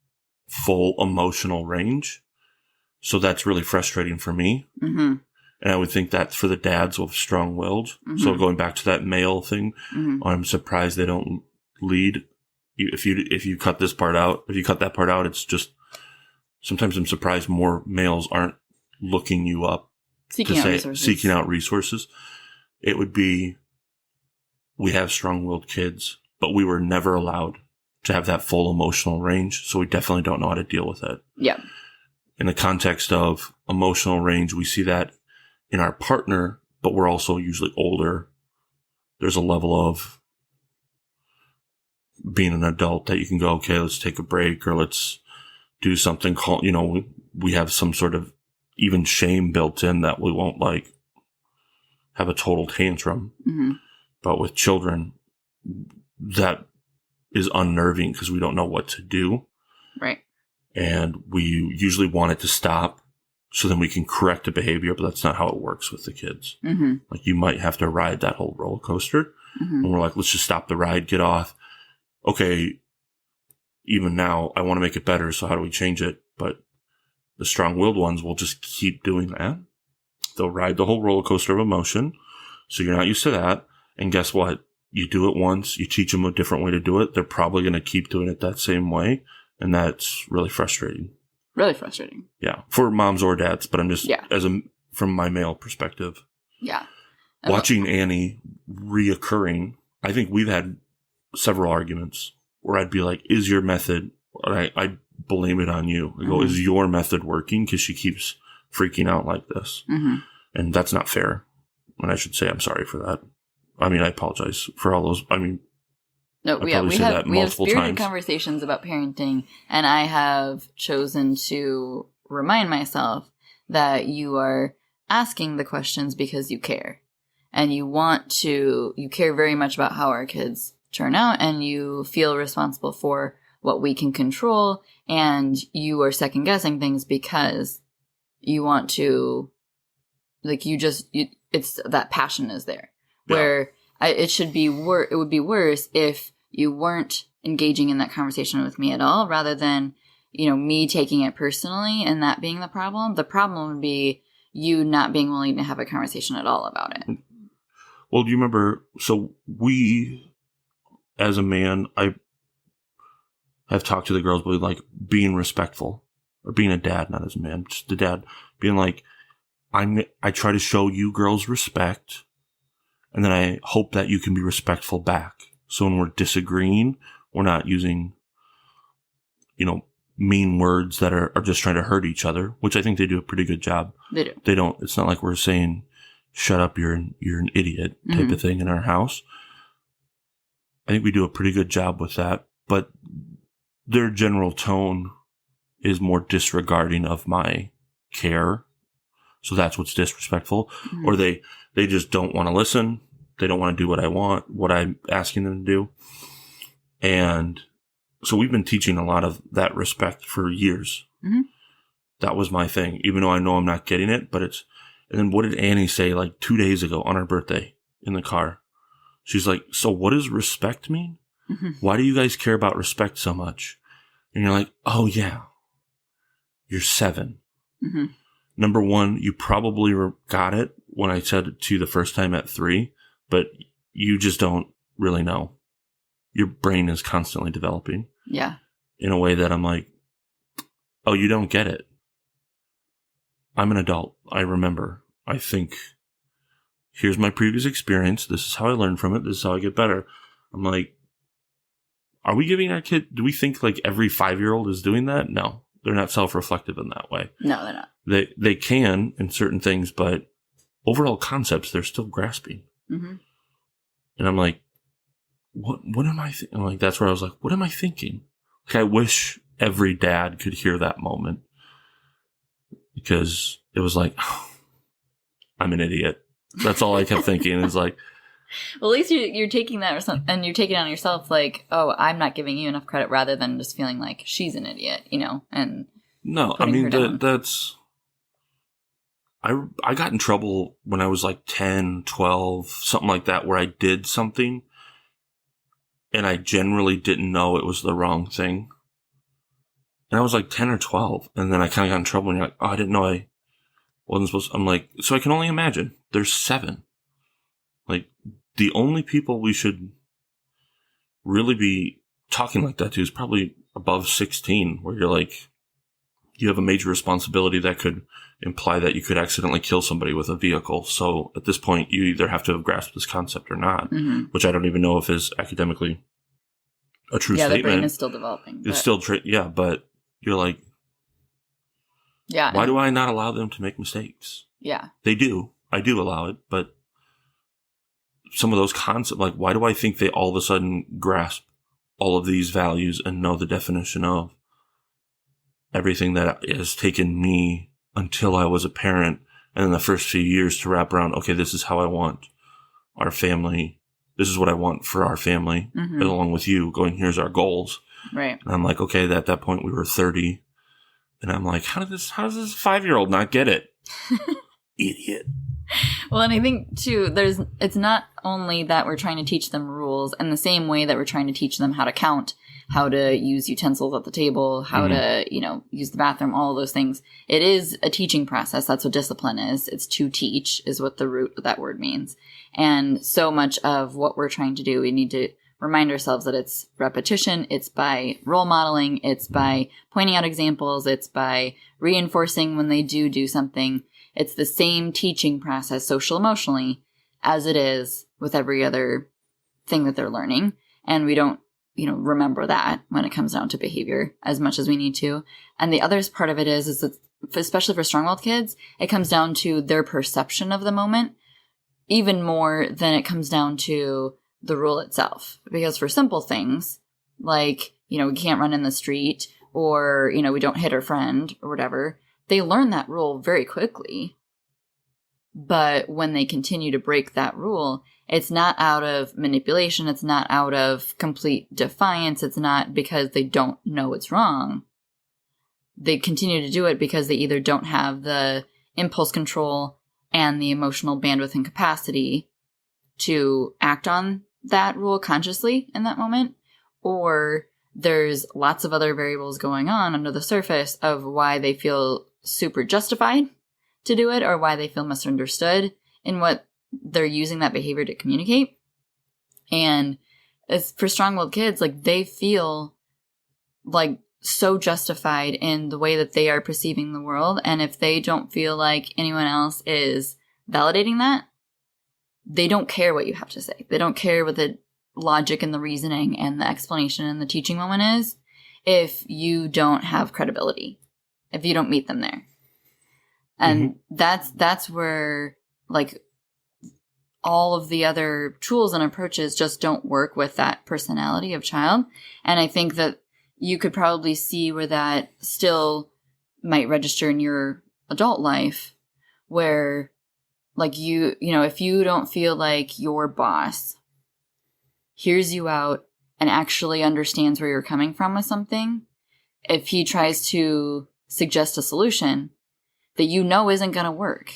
full emotional range. So that's really frustrating for me. And I would think that for the dads with strong-willed. So going back to that male thing, I'm surprised they don't lead. If you cut this part out, if you cut that part out, it's just, sometimes I'm surprised more males aren't looking you up. Seeking out resources. It would be, we have strong-willed kids, but we were never allowed to have that full emotional range. So we definitely don't know how to deal with it. Yeah. In the context of emotional range, we see that in our partner, but we're also usually older. There's a level of being an adult that you can go, okay, let's take a break, or let's do something called, we have some sort of even shame built in that we won't have a total tantrum. But with children, that is unnerving because we don't know what to do. Right. And we usually want it to stop so then we can correct the behavior, but that's not how it works with the kids. You might have to ride that whole roller coaster. Mhm. And we're like, let's just stop the ride, get off. Okay, even now, I want to make it better, so how do we change it? But the strong-willed ones will just keep doing that. They'll ride the whole roller coaster of emotion, so you're not used to that. And guess what? You do it once, you teach them a different way to do it, they're probably going to keep doing it that same way, and that's really frustrating. Really frustrating. Yeah, for moms or dads, but I'm just, Yeah. from my male perspective. Yeah. Watching Annie reoccurring, I think we've had several arguments where I'd be like, is your method, I blame it on you. I go, Mhm. is your method working? Because she keeps freaking out like this. Mm-hmm. And that's not fair. And I should say I'm sorry for that. I mean, I apologize for all those. I mean, No, I yeah, probably we said have that we have multiple spirited times. conversations about parenting, and I have chosen to remind myself that you are asking the questions because you care, and you care very much about how our kids turn out, and you feel responsible for what we can control, and you are second guessing things because you want to, like, it's that passion is there. Yeah. Where it would be worse if you weren't engaging in that conversation with me at all, rather than, me taking it personally and that being the problem. The problem would be you not being willing to have a conversation at all about it. Well, do you remember? So we, as a man, I have talked to the girls, but like being respectful, or being a dad, not as a man, just the dad, being like, I try to show you girls respect, and then I hope that you can be respectful back. So when we're disagreeing, we're not using, mean words that are just trying to hurt each other, which I think they do a pretty good job. They do. They don't, it's not like we're saying, shut up, you're an idiot type Mhm. of thing in our house. I think we do a pretty good job with that, but their general tone is more disregarding of my care. So that's what's disrespectful. Mhm. Or they just don't want to listen. They don't want to do what I want, what I'm asking them to do. And so we've been teaching a lot of that respect for years. Mhm. That was my thing, even though I know I'm not getting it, but and then what did Annie say like 2 days ago on her birthday in the car? She's like, so what does respect mean? Mhm. Why do you guys care about respect so much? And you're like, oh yeah, you're 7. Mhm. Number one, you probably got it when I said it to you the first time at 3, but you just don't really know. Your brain is constantly developing Yeah. in a way that I'm like, oh, you don't get it. I'm an adult. I remember. I think, here's my previous experience. This is how I learned from it. This is how I get better. I'm like, are we giving our kid, do we think like every 5-year-old is doing that? No, they're not self-reflective in that way. No, they're not. They can in certain things, but overall concepts, they're still grasping. Mm-hmm. And I'm like, what am I thinking? Like, that's where I was like, what am I thinking? Like, I wish every dad could hear that moment, because it was like, oh, I'm an idiot. That's all I kept thinking is like, Well, at least you're taking that and you're taking it on yourself, like, oh, I'm not giving you enough credit, rather than just feeling like she's an idiot, and no, I putting her mean, down. that's, I got in trouble when I was like 10, 12, something like that, where I did something and I generally didn't know it was the wrong thing. And I was like 10 or 12. And then I kind of got in trouble and you're like, oh, I didn't know I wasn't supposed to. I'm like, so I can only imagine. There's 7. Like, the only people we should really be talking like that to is probably above 16, where you're like, you have a major responsibility that could imply that you could accidentally kill somebody with a vehicle. So at this point, you either have to have grasped this concept or not, Mm-hmm. which I don't even know if is academically a true Yeah, the statement. brain is still developing. It's still, but you're like, yeah. why do I not allow them to make mistakes? Yeah. They do. I do allow it, but some of those concepts, like, why do I think they all of a sudden grasp all of these values and know the definition of everything that has taken me until I was a parent, and in the first few years to wrap around, okay, this is how I want our family. This is what I want for our family, Mm-hmm. along with you going, here's our goals. Right. And I'm like, okay, at that point we were 30. And I'm like, how does this 5-year-old not get it? Idiot. Well, and I think too, it's not only that we're trying to teach them rules in the same way that we're trying to teach them how to count, how to use utensils at the table, how to, use the bathroom, all of those things. It is a teaching process. That's what discipline is. It's to teach is what the root of that word means. And so much of what we're trying to do, we need to remind ourselves that it's repetition. It's by role modeling. It's by pointing out examples. It's by reinforcing when they do something. It's the same teaching process, social emotionally, as it is with every other thing that they're learning. And we don't, remember that when it comes down to behavior as much as we need to. And the other part of it is that, especially for strong-willed kids, it comes down to their perception of the moment, even more than it comes down to the rule itself. Because for simple things, like, we can't run in the street, or, we don't hit our friend, or whatever, they learn that rule very quickly. But when they continue to break that rule, it's not out of manipulation. It's not out of complete defiance. It's not because they don't know it's wrong. They continue to do it because they either don't have the impulse control and the emotional bandwidth and capacity to act on that rule consciously in that moment, or there's lots of other variables going on under the surface of why they feel super justified to do it, or why they feel misunderstood in what they're using that behavior to communicate. And as for strong-willed kids, like, they feel like so justified in the way that they are perceiving the world. And if they don't feel like anyone else is validating that, they don't care what you have to say. They don't care what the logic and the reasoning and the explanation and the teaching moment is if you don't have credibility, if you don't meet them there. And that's where, like, all of the other tools and approaches just don't work with that personality of child. And I think that you could probably see where that still might register in your adult life, where, like, if you don't feel like your boss hears you out and actually understands where you're coming from with something, if he tries to suggest a solution that isn't going to work,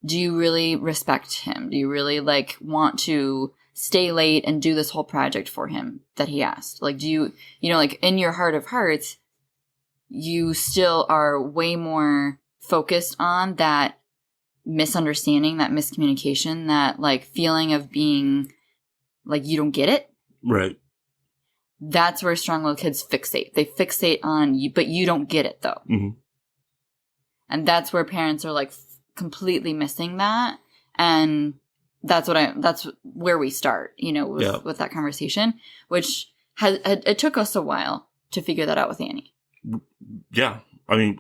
do you really respect him? Do you really, like, want to stay late and do this whole project for him that he asked? Like, do you, like, in your heart of hearts, you still are way more focused on that misunderstanding, that miscommunication, that, like, feeling of being like you don't get it? Right. That's where strong-willed kids fixate. They fixate on you, but you don't get it, though. Mm-hmm. And that's where parents are, like, completely missing that. And that's where we start, with that conversation, which it took us a while to figure that out with Annie. Yeah. I mean,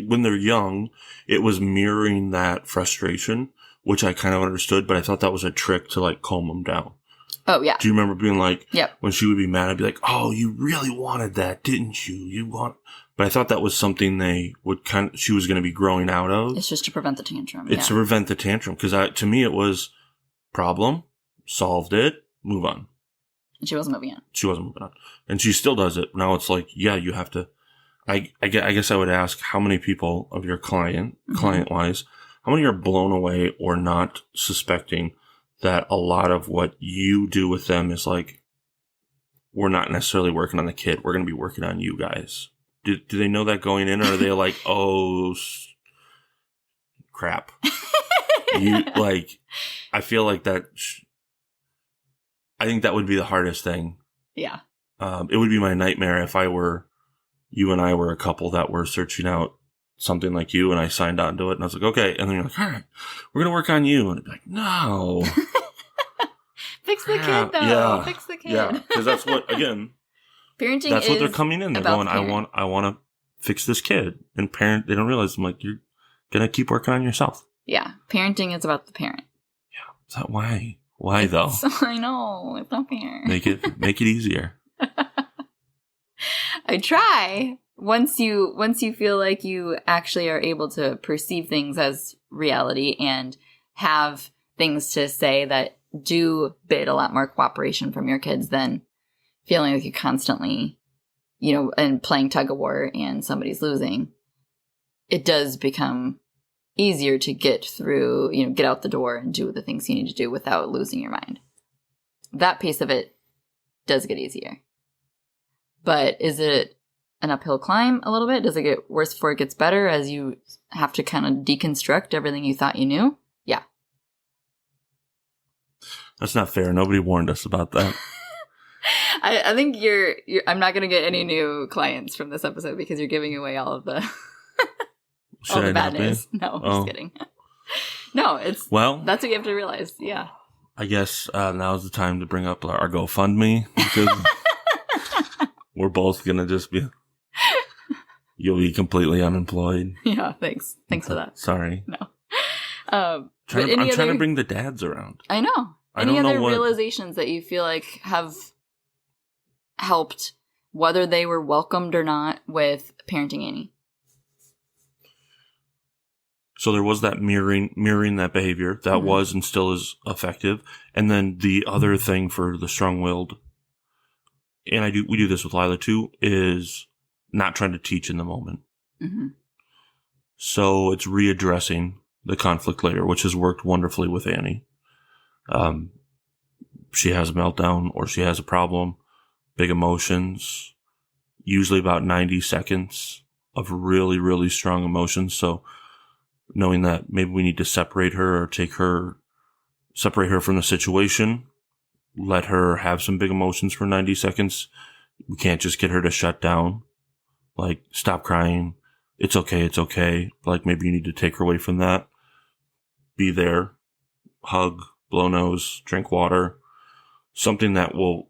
when they're young, it was mirroring that frustration, which I kind of understood, but I thought that was a trick to, like, calm them down. Oh, yeah. Do you remember being like, yep, when she would be mad, I'd be like, oh, you really wanted that, didn't you? But I thought that was something she was going to be growing out of. It's just to prevent the tantrum. It's to prevent the tantrum. Because to me, it was problem, solved it, move on. And she wasn't moving on. And she still does it. Now it's like, yeah, you have to. I guess I would ask, how many people of your client-wise, how many are blown away or not suspecting that a lot of what you do with them is like, we're not necessarily working on the kid. We're going to be working on you guys. Do they know that going in, or are they like, oh, crap? I feel like that. I think that would be the hardest thing. Yeah. It would be my nightmare if you and I were a couple that were searching out something like you, and I signed on to it, and I was like, okay. And then you're like, all right, we're going to work on you. And I'd be like, no. Fix the kid, though. Yeah. Fix the kid. Yeah. Because that's what, again, parenting that's is what they're coming in. They're going, I want to fix this kid. And they don't realize, I'm like, you're going to keep working on yourself. Yeah. Parenting is about the parent. Yeah. Is that why? Why, though? I know. It's not fair. Make it easier. I try. Once you feel like you actually are able to perceive things as reality and have things to say that do bid a lot more cooperation from your kids than feeling like you constantly, and playing tug of war and somebody's losing, it does become easier to get through, get out the door and do the things you need to do without losing your mind. That piece of it does get easier. But is it an uphill climb a little bit? Does it get worse before it gets better as you have to kind of deconstruct everything you thought you knew? Yeah. That's not fair. Nobody warned us about that. I think you're I'm not going to get any new clients from this episode because you're giving away all of the all the bad news. No, I'm just kidding. No, that's what you have to realize. Yeah. I guess now's the time to bring up our GoFundMe because we're both going to just be, you'll be completely unemployed. Yeah, thanks. Thanks for that. Sorry. No. I'm trying to bring the dads around. I know. Any other realizations that you feel like have helped, whether they were welcomed or not, with parenting Annie? So there was that mirroring that behavior that was and still is effective. And then the other thing for the strong-willed, and we do this with Lila too, is not trying to teach in the moment. Mm-hmm. So it's readdressing the conflict later, which has worked wonderfully with Annie. She has a meltdown or she has a problem, big emotions, usually about 90 seconds of really, really strong emotions. So knowing that maybe we need to separate her or separate her from the situation, let her have some big emotions for 90 seconds. We can't just get her to shut down. Like, stop crying. It's okay. It's okay. Like, maybe you need to take her away from that. Be there. Hug, blow nose, drink water. Something that will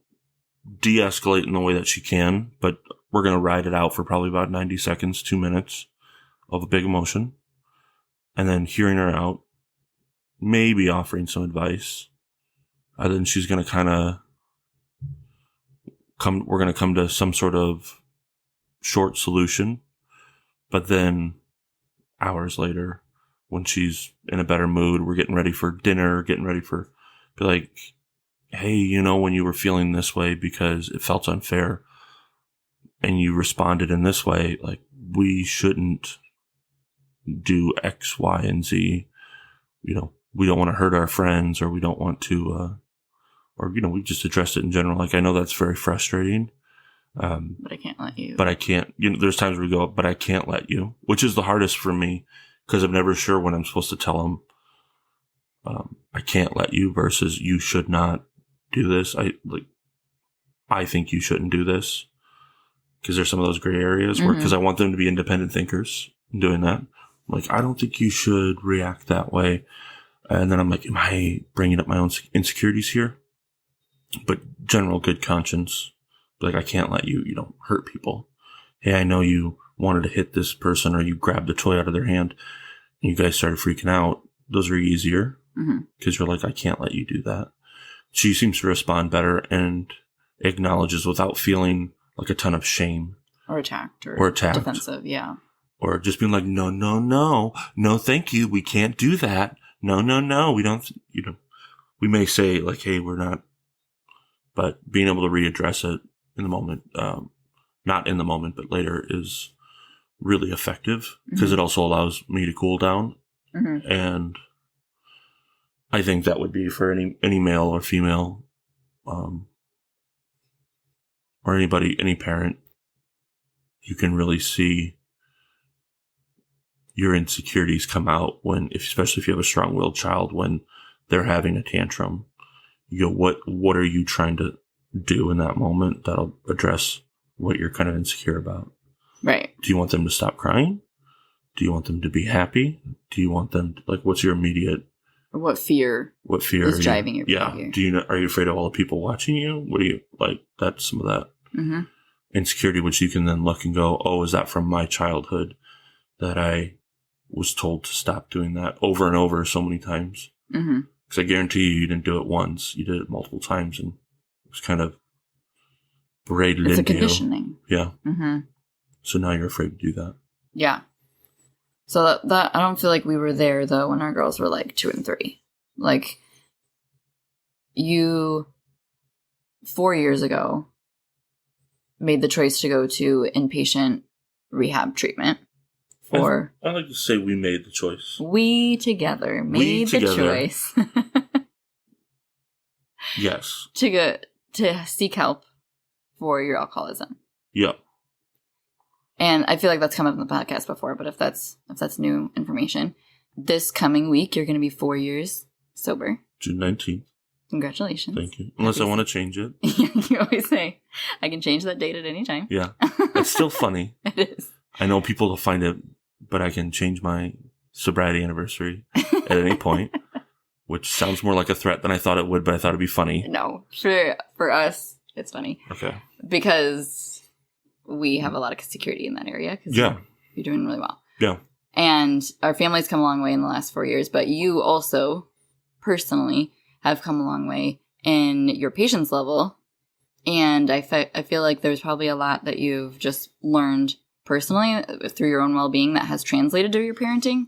de-escalate in the way that she can, but we're going to ride it out for probably about 90 seconds, 2 minutes of a big emotion. And then hearing her out, maybe offering some advice. And then she's going to kind of we're going to come to some sort of short solution. But then hours later, when she's in a better mood, we're getting ready for dinner, be like, hey, when you were feeling this way because it felt unfair and you responded in this way, like, we shouldn't do X, Y, and Z. We don't want to hurt our friends, or we don't want to, we just addressed it in general. Like, I know that's very frustrating. But I can't let you. But I can't, there's times where we go, but I can't let you, which is the hardest for me because I'm never sure when I'm supposed to tell them, I can't let you versus you should not do this. I think you shouldn't do this because there's some of those gray areas where, because I want them to be independent thinkers in doing that. Like, I don't think you should react that way. And then I'm like, am I bringing up my own insecurities here? But general good conscience, like, I can't let you hurt people. Hey, I know you wanted to hit this person or you grabbed a toy out of their hand and you guys started freaking out. Those are easier because you're like, I can't let you do that. She seems to respond better and acknowledges without feeling like a ton of shame. Or attacked. Defensive, yeah. Or just being like, no, thank you. We can't do that. No, we don't, we may say like, hey, we're not, but being able to readdress it in the moment, not in the moment, but later is really effective because it also allows me to cool down. And I think that would be for any male or female, or anybody, any parent, you can really see your insecurities come out especially if you have a strong-willed child, when they're having a tantrum. You go, what are you trying to do in that moment that'll address what you're kind of insecure about? Right. Do you want them to stop crying? Do you want them to be happy? Do you want them to, like, what's your immediate? What fear is driving your behavior? Yeah. Are you afraid of all the people watching you? What do you like? That's some of that insecurity, which you can then look and go, oh, is that from my childhood that I was told to stop doing that over and over so many times? Because I guarantee you didn't do it once. You did it multiple times, and it was kind of braided into you. It's a conditioning. Yeah. So now you're afraid to do that. Yeah. So that I don't feel like we were there, though, when our girls were like 2 and 3. Like, you, 4 years ago, made the choice to go to inpatient rehab treatment for I like to say we made the choice. we together made the choice Yes. to seek help for your alcoholism. Yep. And I feel like that's come up in the podcast before, but if that's new information, this coming week you're going to be 4 years sober. June 19th. Congratulations. Thank you. Unless I want to change it. You always say, I can change that date at any time. Yeah. It's still funny. It is. I know people will find it, but I can change my sobriety anniversary at any point, which sounds more like a threat than I thought it would, but I thought it'd be funny. No, for us, it's funny. Okay. Because we have a lot of security in that area. 'Cause Yeah. You're doing really well. Yeah. And our family's come a long way in the last 4 years, but you also personally have come a long way in your patience level. And I feel like there's probably a lot that you've just learned personally through your own well-being that has translated to your parenting.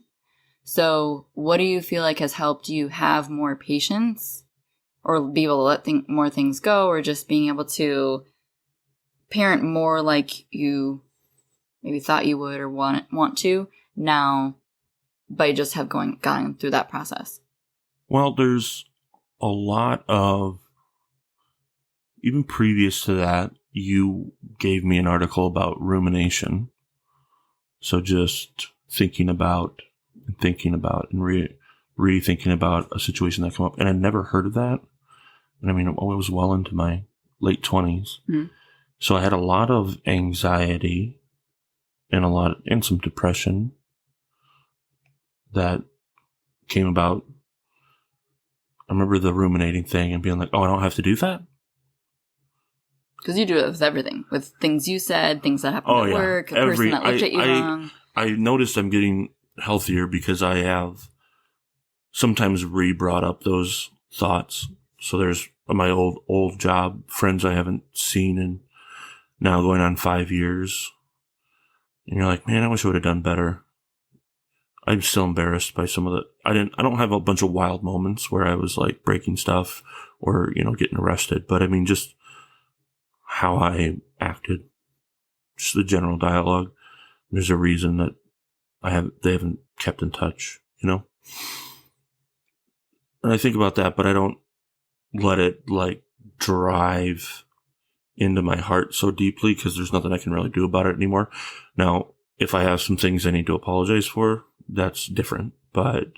So what do you feel like has helped you have more patience or be able to let more things go, or just being able to parent more like you maybe thought you would or want to now by just have gone through that process? Well, there's a lot of, even previous to that, you gave me an article about rumination. So just thinking about and rethinking about a situation that came up. And I'd never heard of that. And I mean, I was well into my late 20s. Mm-hmm. So I had a lot of anxiety and some depression that came about. I remember the ruminating thing and being like, oh, I don't have to do that? Because you do it with everything. With things you said, things that happened at work, a person that looked at you wrong. I noticed I'm getting healthier because I have sometimes re-brought up those thoughts. So there's my old job, friends I haven't seen in now going on 5 years. And you're like, man, I wish I would have done better. I'm still embarrassed by some of the, I don't have a bunch of wild moments where I was like breaking stuff or, getting arrested. But I mean, just how I acted, just the general dialogue. There's a reason that they haven't kept in touch, And I think about that, but I don't let it like drive into my heart so deeply because there's nothing I can really do about it anymore. Now, if I have some things I need to apologize for, that's different. But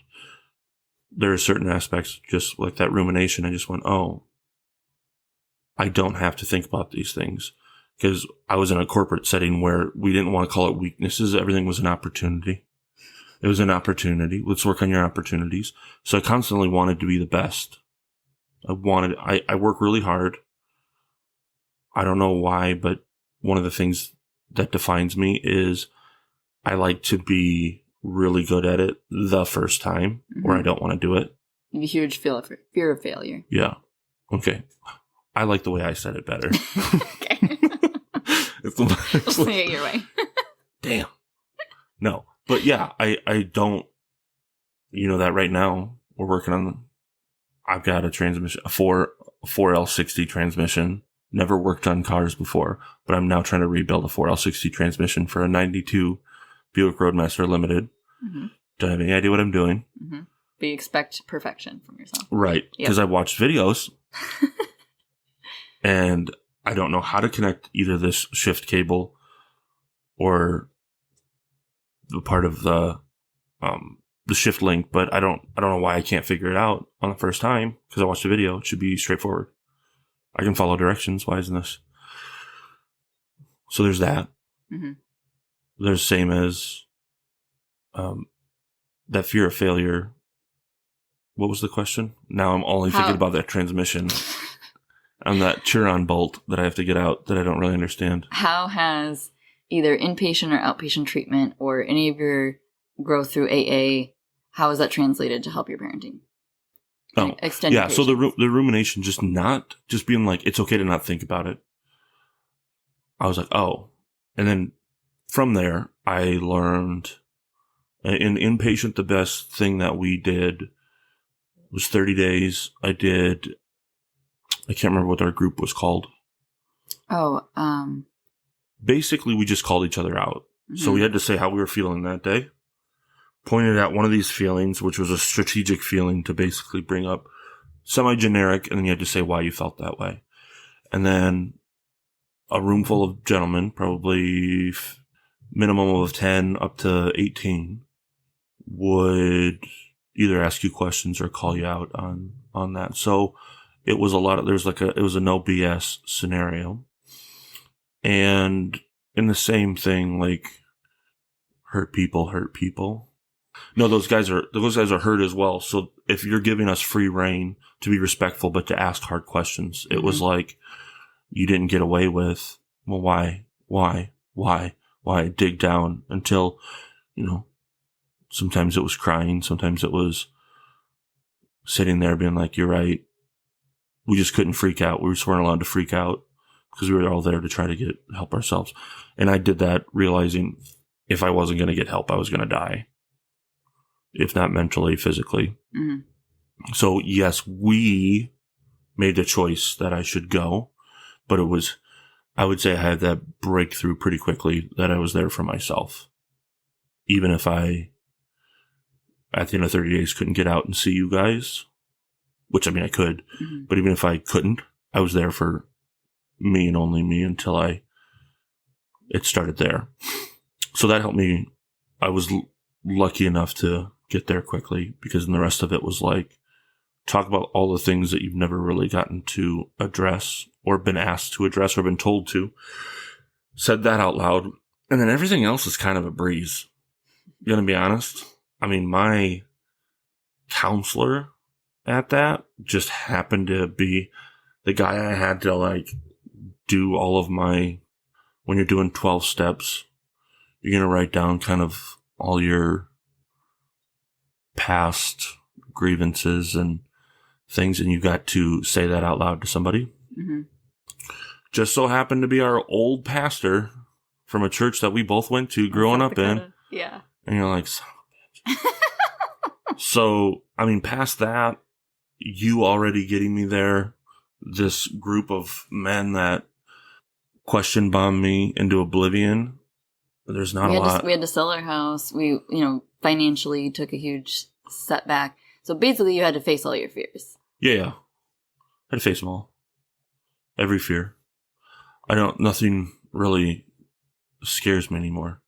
there are certain aspects, just like that rumination, I just went, oh, I don't have to think about these things. Because I was in a corporate setting where we didn't want to call it weaknesses. Everything was an opportunity. It was an opportunity. Let's work on your opportunities. So I constantly wanted to be the best. I work really hard. I don't know why, but one of the things that defines me is I like to be really good at it the first time, or I don't want to do it. A huge fear of failure. Yeah. Okay. I like the way I said it better. Okay. We'll say it your way. Damn. No. But yeah, I don't, that right now we're working on, I've got a transmission, a 4L60 transmission. Never worked on cars before, but I'm now trying to rebuild a 4L60 transmission for a 92 Buick Roadmaster Limited. Mm-hmm. Don't have any idea what I'm doing. Mm-hmm. But you expect perfection from yourself. Right. Because I watched videos and I don't know how to connect either this shift cable or the part of the shift link, but I don't know why I can't figure it out on the first time because I watched the video. It should be straightforward. I can follow directions. Why isn't this? So there's that. Mm-hmm. There's the same as that fear of failure. What was the question? Now I'm only thinking about that transmission and that Chiron bolt that I have to get out that I don't really understand. How has either inpatient or outpatient treatment or any of your growth through AA, how is that translated to help your parenting? Oh, extended yeah. patience. So the rumination, just being like, it's okay to not think about it. I was like, oh. And then from there, I learned in inpatient, the best thing that we did was 30 days. I can't remember what our group was called. Oh, basically we just called each other out. So we had to say how we were feeling that day. Pointed at one of these feelings, which was a strategic feeling to basically bring up semi-generic, and then you had to say why you felt that way. And then a room full of gentlemen, probably minimum of 10 up to 18, would either ask you questions or call you out on that. So it was it was a no BS scenario. And in the same thing, like, hurt people. No, those guys are hurt as well. So if you're giving us free reign to be respectful, but to ask hard questions, it was like, you didn't get away with, well, why dig down until, sometimes it was crying. Sometimes it was sitting there being like, you're right. We just couldn't freak out. We just weren't allowed to freak out because we were all there to try to help ourselves. And I did that realizing if I wasn't going to get help, I was going to die. If not mentally, physically. Mm-hmm. So yes, we made the choice that I should go, but I would say I had that breakthrough pretty quickly that I was there for myself. Even if I, at the end of 30 days, couldn't get out and see you guys, which I could, but even if I couldn't, I was there for me and only me until it started there. So that helped me. I was lucky enough to get there quickly, because then the rest of it was like, talk about all the things that you've never really gotten to address or been asked to address or been told to. Said that out loud. And then everything else is kind of a breeze. Gonna be honest. My counselor at that just happened to be the guy I had to do all of when you're doing 12 steps, you're going to write down kind of all your past grievances and things, and you got to say that out loud to somebody. Mm-hmm. Just so happened to be our old pastor from a church that we both went to growing up in. Yeah. And you're like, son of a bitch. So, past that, you already getting me there, this group of men that question bombed me into oblivion. There's not a lot. We had to sell our house. We, financially took a huge setback. So basically you had to face all your fears. Yeah. I had to face them all. Every fear. Nothing really scares me anymore.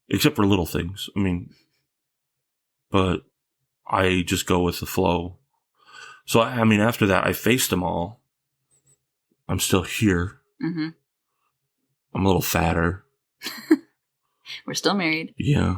Except for little things. But I just go with the flow. So, after that, I faced them all. I'm still here. Mm-hmm. I'm a little fatter. We're still married. Yeah.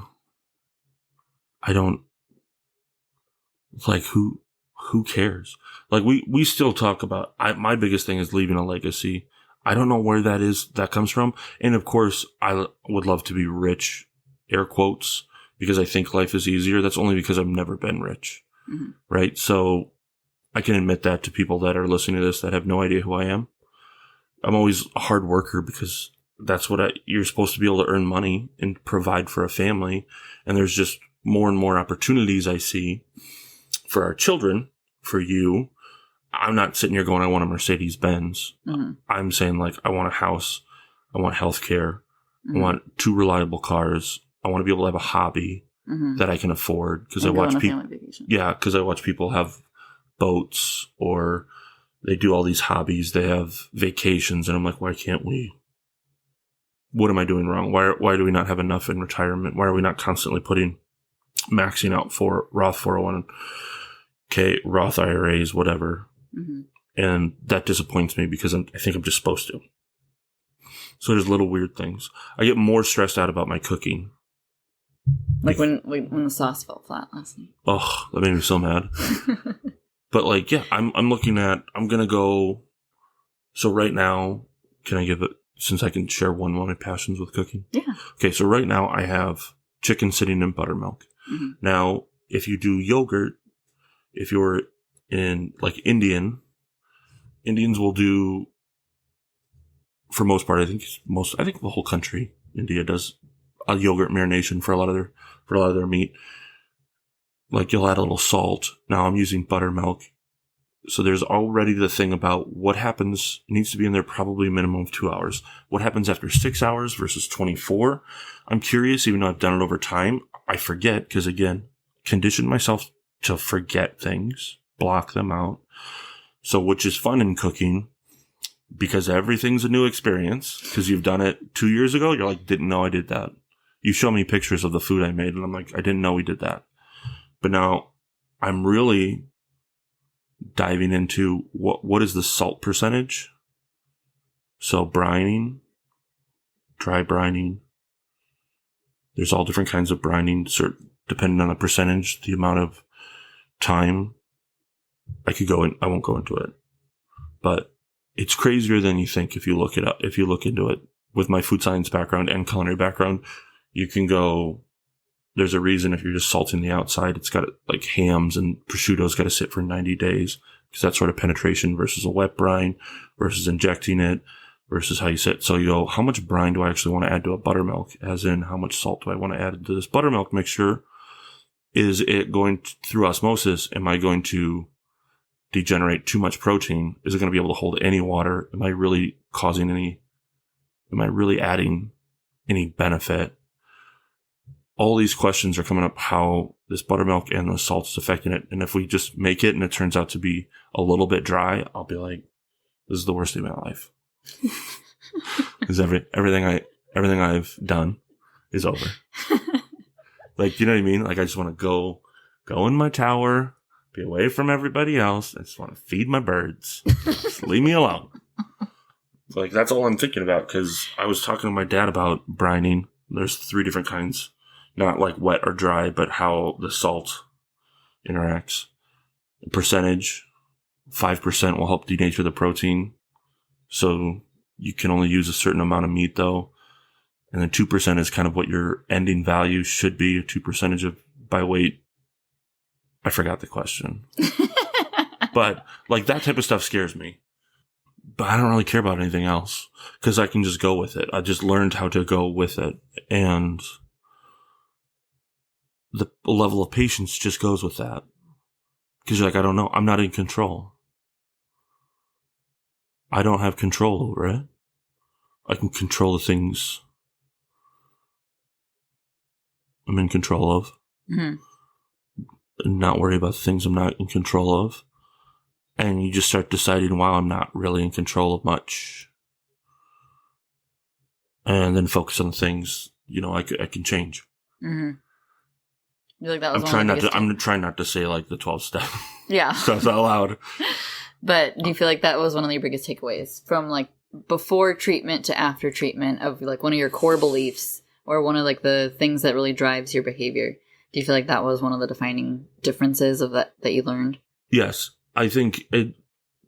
Who cares? We still talk about, my biggest thing is leaving a legacy. I don't know where that comes from. And of course, I would love to be rich, air quotes, because I think life is easier. That's only because I've never been rich. Mm-hmm. Right? So I can admit that to people that are listening to this that have no idea who I am. I'm always a hard worker because that's you're supposed to be able to earn money and provide for a family. And there's just more and more opportunities I see for our children, for you. I'm not sitting here going, I want a Mercedes Benz. Mm-hmm. I'm saying I want a house. I want healthcare. Mm-hmm. I want 2 reliable cars. I want to be able to have a hobby that I can afford, because I watch people. Yeah. Because I watch people have boats, or they do all these hobbies. They have vacations, and I'm like, why can't we? What am I doing wrong? Why do we not have enough in retirement? Why are we not constantly maxing out for Roth 401k, Roth IRAs, whatever? Mm-hmm. And that disappoints me because I think I'm just supposed to. So there's little weird things. I get more stressed out about my cooking. Like when the sauce fell flat last night. Oh, that made me so mad. But I'm looking at, I'm going to go. So right now, can I give it, since I can share one of my passions with cooking? Yeah. Okay. So right now I have chicken sitting in buttermilk. Mm-hmm. Now, if you do yogurt, if you're in Indians will do, for most part, I think the whole country, India does a yogurt marination for a lot of their meat. You'll add a little salt. Now I'm using buttermilk. So there's already the thing about what happens, needs to be in there probably a minimum of 2 hours. What happens after 6 hours versus 24? I'm curious, even though I've done it over time, I forget because, again, conditioned myself to forget things, block them out. So which is fun in cooking because everything's a new experience because you've done it 2 years ago. You're like, didn't know I did that. You show me pictures of the food I made and I'm like, I didn't know we did that. But now I'm really diving into what is the salt percentage. So brining, dry brining. There's all different kinds of brining, depending on the percentage, the amount of time. I won't go into it, but it's crazier than you think if you look it up. If you look into it, with my food science background and culinary background, you can go. There's a reason if you're just salting the outside, it's got like hams and prosciutto's got to sit for 90 days because that sort of penetration versus a wet brine versus injecting it versus how you sit. So you go, how much brine do I actually want to add to a buttermilk? As in, how much salt do I want to add to this buttermilk mixture? Is it going through osmosis? Am I going to degenerate too much protein? Is it going to be able to hold any water? Am I really adding any benefit? All these questions are coming up how this buttermilk and the salt is affecting it. And if we just make it and it turns out to be a little bit dry, I'll be like, this is the worst day of my life. Because everything I've done is over. Like, you know what I mean? Like, I just want to go in my tower, be away from everybody else. I just want to feed my birds. Just leave me alone. Like, that's all I'm thinking about. Because I was talking to my dad about brining. There's 3 different kinds. Not like wet or dry, but how the salt interacts. Percentage, 5% will help denature the protein. So you can only use a certain amount of meat though. And then 2% is kind of what your ending value should be, 2% of by weight. I forgot the question. But like that type of stuff scares me. But I don't really care about anything else because I can just go with it. I just learned how to go with it. And the level of patience just goes with that. Because you're like, I don't know. I'm not in control. I don't have control over it. I can control the things I'm in control of. Mm-hmm. And not worry about the things I'm not in control of. And you just start deciding, wow, I'm not really in control of much. And then focus on the things, I can change. Mm-hmm. Like that was I'm trying not to say like the 12 step stuff out loud. But do you feel like that was one of your biggest takeaways from like before treatment to after treatment of like one of your core beliefs or one of like the things that really drives your behavior? Do you feel like that was one of the defining differences of that you learned? Yes. I think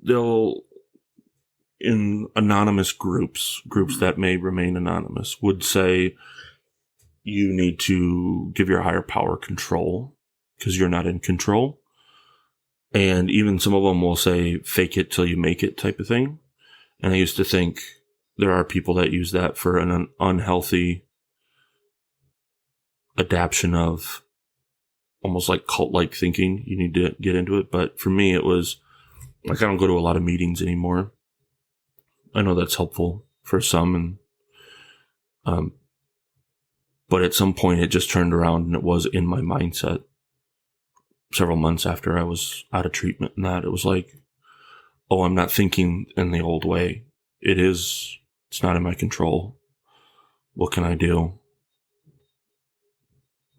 they'll, in anonymous groups that may remain anonymous, would say you need to give your higher power control because you're not in control. And even some of them will say fake it till you make it type of thing. And I used to think there are people that use that for an unhealthy adaptation of almost like cult-like thinking. You need to get into it. But for me, it was like I don't go to a lot of meetings anymore. I know that's helpful for some. And but at some point, it just turned around and it was in my mindset. Several months after I was out of treatment and that, it was like, oh, I'm not thinking in the old way. It's not in my control. What can I do?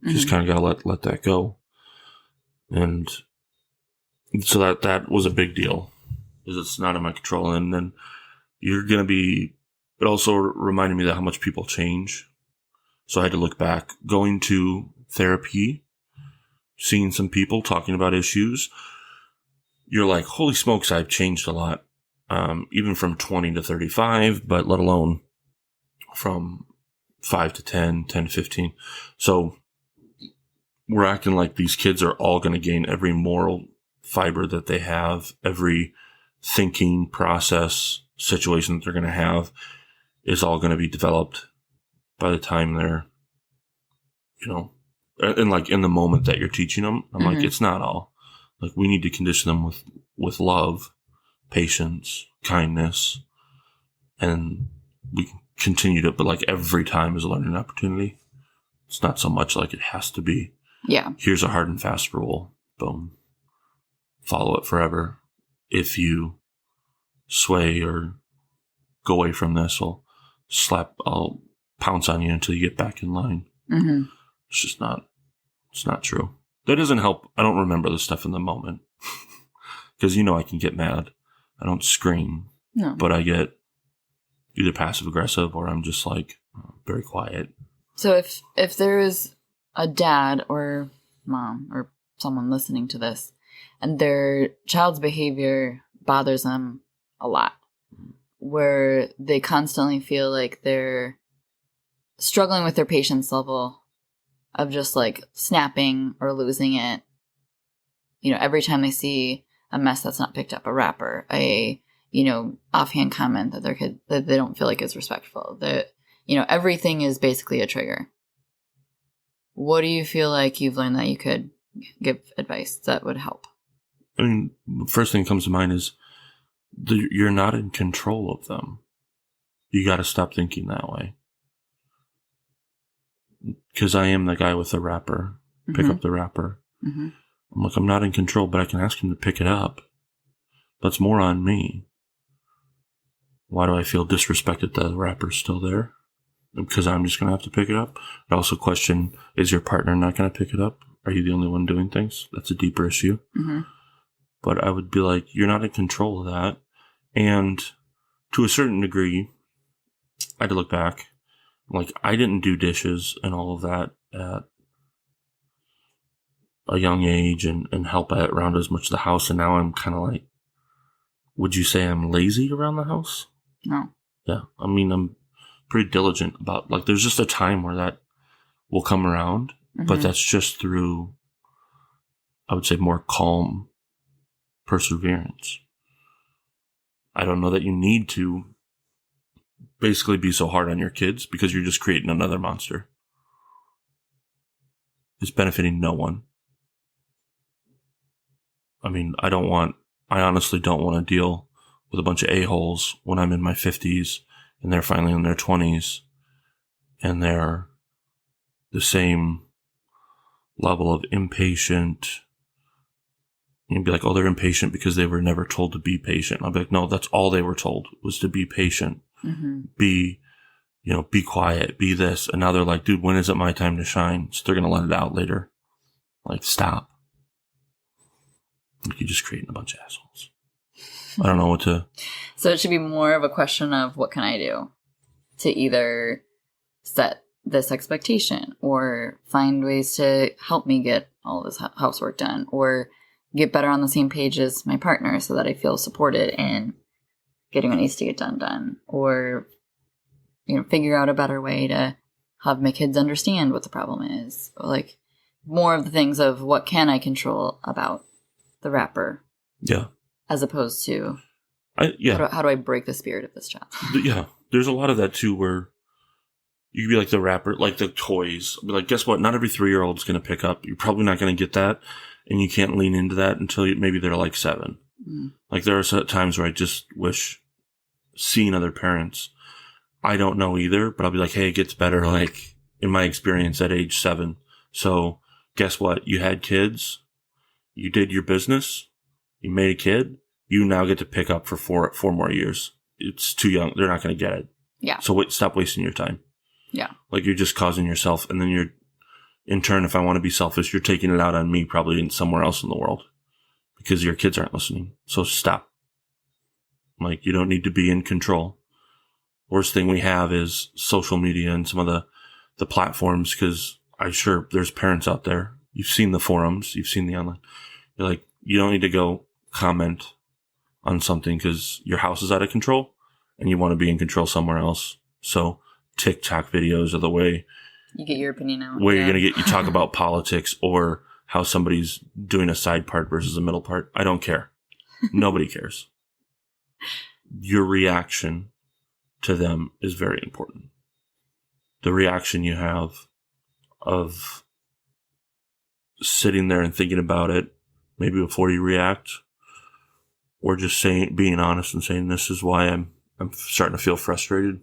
Mm-hmm. Just kind of gotta let that go. And so that was a big deal. Because it's not in my control. And then you're gonna be, it also reminded me that how much people change. So I had to look back, going to therapy, seeing some people talking about issues, you're like, holy smokes, I've changed a lot. Even from 20 to 35, but let alone from 5 to 10, 10 to 15. So we're acting like these kids are all going to gain every moral fiber that they have, every thinking process situation that they're going to have is all going to be developed by the time they're, and like in the moment that you're teaching them. I'm like, it's not all. Like we need to condition them with with love, patience, kindness, and we can continue to, but like every time is a learning opportunity. It's not so much like it has to be. Yeah. Here's a hard and fast rule. Boom. Follow it forever. If you sway or go away from this, I'll pounce on you until you get back in line. Mm-hmm. It's not true. That doesn't help. I don't remember the stuff in the moment because, I can get mad. I don't scream, No. but I get either passive aggressive or I'm just like very quiet. So if there is a dad or mom or someone listening to this and their child's behavior bothers them a lot, where they constantly feel like they're struggling with their patience level of just like snapping or losing it, every time they see a mess that's not picked up, a wrapper, offhand comment that their kid, that they don't feel like is respectful, that, everything is basically a trigger. What do you feel like you've learned that you could give advice that would help? I mean, the first thing that comes to mind is you're not in control of them. You got to stop thinking that way. Because I am the guy with the wrapper. Pick up the wrapper. Mm-hmm. I'm like, I'm not in control, but I can ask him to pick it up. That's more on me. Why do I feel disrespected that the wrapper's still there? Because I'm just going to have to pick it up. I also question, is your partner not going to pick it up? Are you the only one doing things? That's a deeper issue. Mm-hmm. But I would be like, you're not in control of that. And to a certain degree, I had to look back. Like, I didn't do dishes and all of that at a young age and help around as much of the house. And now I'm kind of like, would you say I'm lazy around the house? No. Yeah. I mean, I'm pretty diligent about, like, there's just a time where that will come around, but that's just through, I would say, more calm perseverance. I don't know that you need to basically be so hard on your kids because you're just creating another monster. It's benefiting no one. I mean, I honestly don't want to deal with a bunch of a-holes when I'm in my 50s and they're finally in their 20s and they're the same level of impatient. You'd be like, oh, they're impatient because they were never told to be patient. I'll be like, no, that's all they were told was to be patient. Mm-hmm. Be quiet, be this. And now they're like, dude, when is it my time to shine? So they're going to let it out later. Like, stop. You're just creating a bunch of assholes. I don't know what to. So it should be more of a question of what can I do to either set this expectation or find ways to help me get all this housework done or get better on the same page as my partner so that I feel supported in getting what needs to get done or, figure out a better way to have my kids understand what the problem is. Like more of the things of what can I control about the wrapper. Yeah. As opposed to, how do I break the spirit of this child? Yeah. There's a lot of that too where you could be like the wrapper, like the toys. Be like, guess what? Not every 3-year-old is going to pick up. You're probably not going to get that. And you can't lean into that until maybe they're like 7. Mm. Like there are times where I just wish seeing other parents. I don't know either, but I'll be like, hey, it gets better. Like in my experience at age 7. So guess what? You had kids. You did your business. You made a kid. You now get to pick up for 4 more years. It's too young. They're not going to get it. Yeah. So stop wasting your time. Yeah. Like you're just causing yourself. And then you're, in turn, if I want to be selfish, you're taking it out on me probably in somewhere else in the world because your kids aren't listening. So stop. Like you don't need to be in control. Worst thing we have is social media and some of the platforms because I'm sure there's parents out there. You've seen the forums. You've seen the online. You're like, you don't need to go comment on something because your house is out of control and you want to be in control somewhere else. So TikTok videos are the way you get your opinion out. Where you're going to you talk about politics or how somebody's doing a side part versus a middle part. I don't care. Nobody cares. Your reaction to them is very important. The reaction you have of sitting there and thinking about it, maybe before you react, or just being honest and saying, this is why I'm starting to feel frustrated.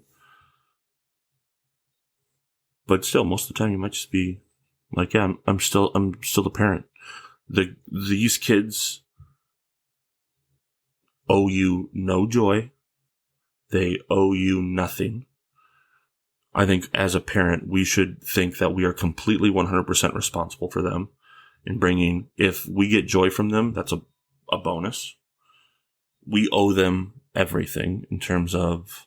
But still, most of the time you might just be like, yeah, I'm still the parent. These kids owe you no joy. They owe you nothing. I think as a parent, we should think that we are completely 100% responsible for them in bringing, if we get joy from them, that's a bonus. We owe them everything in terms of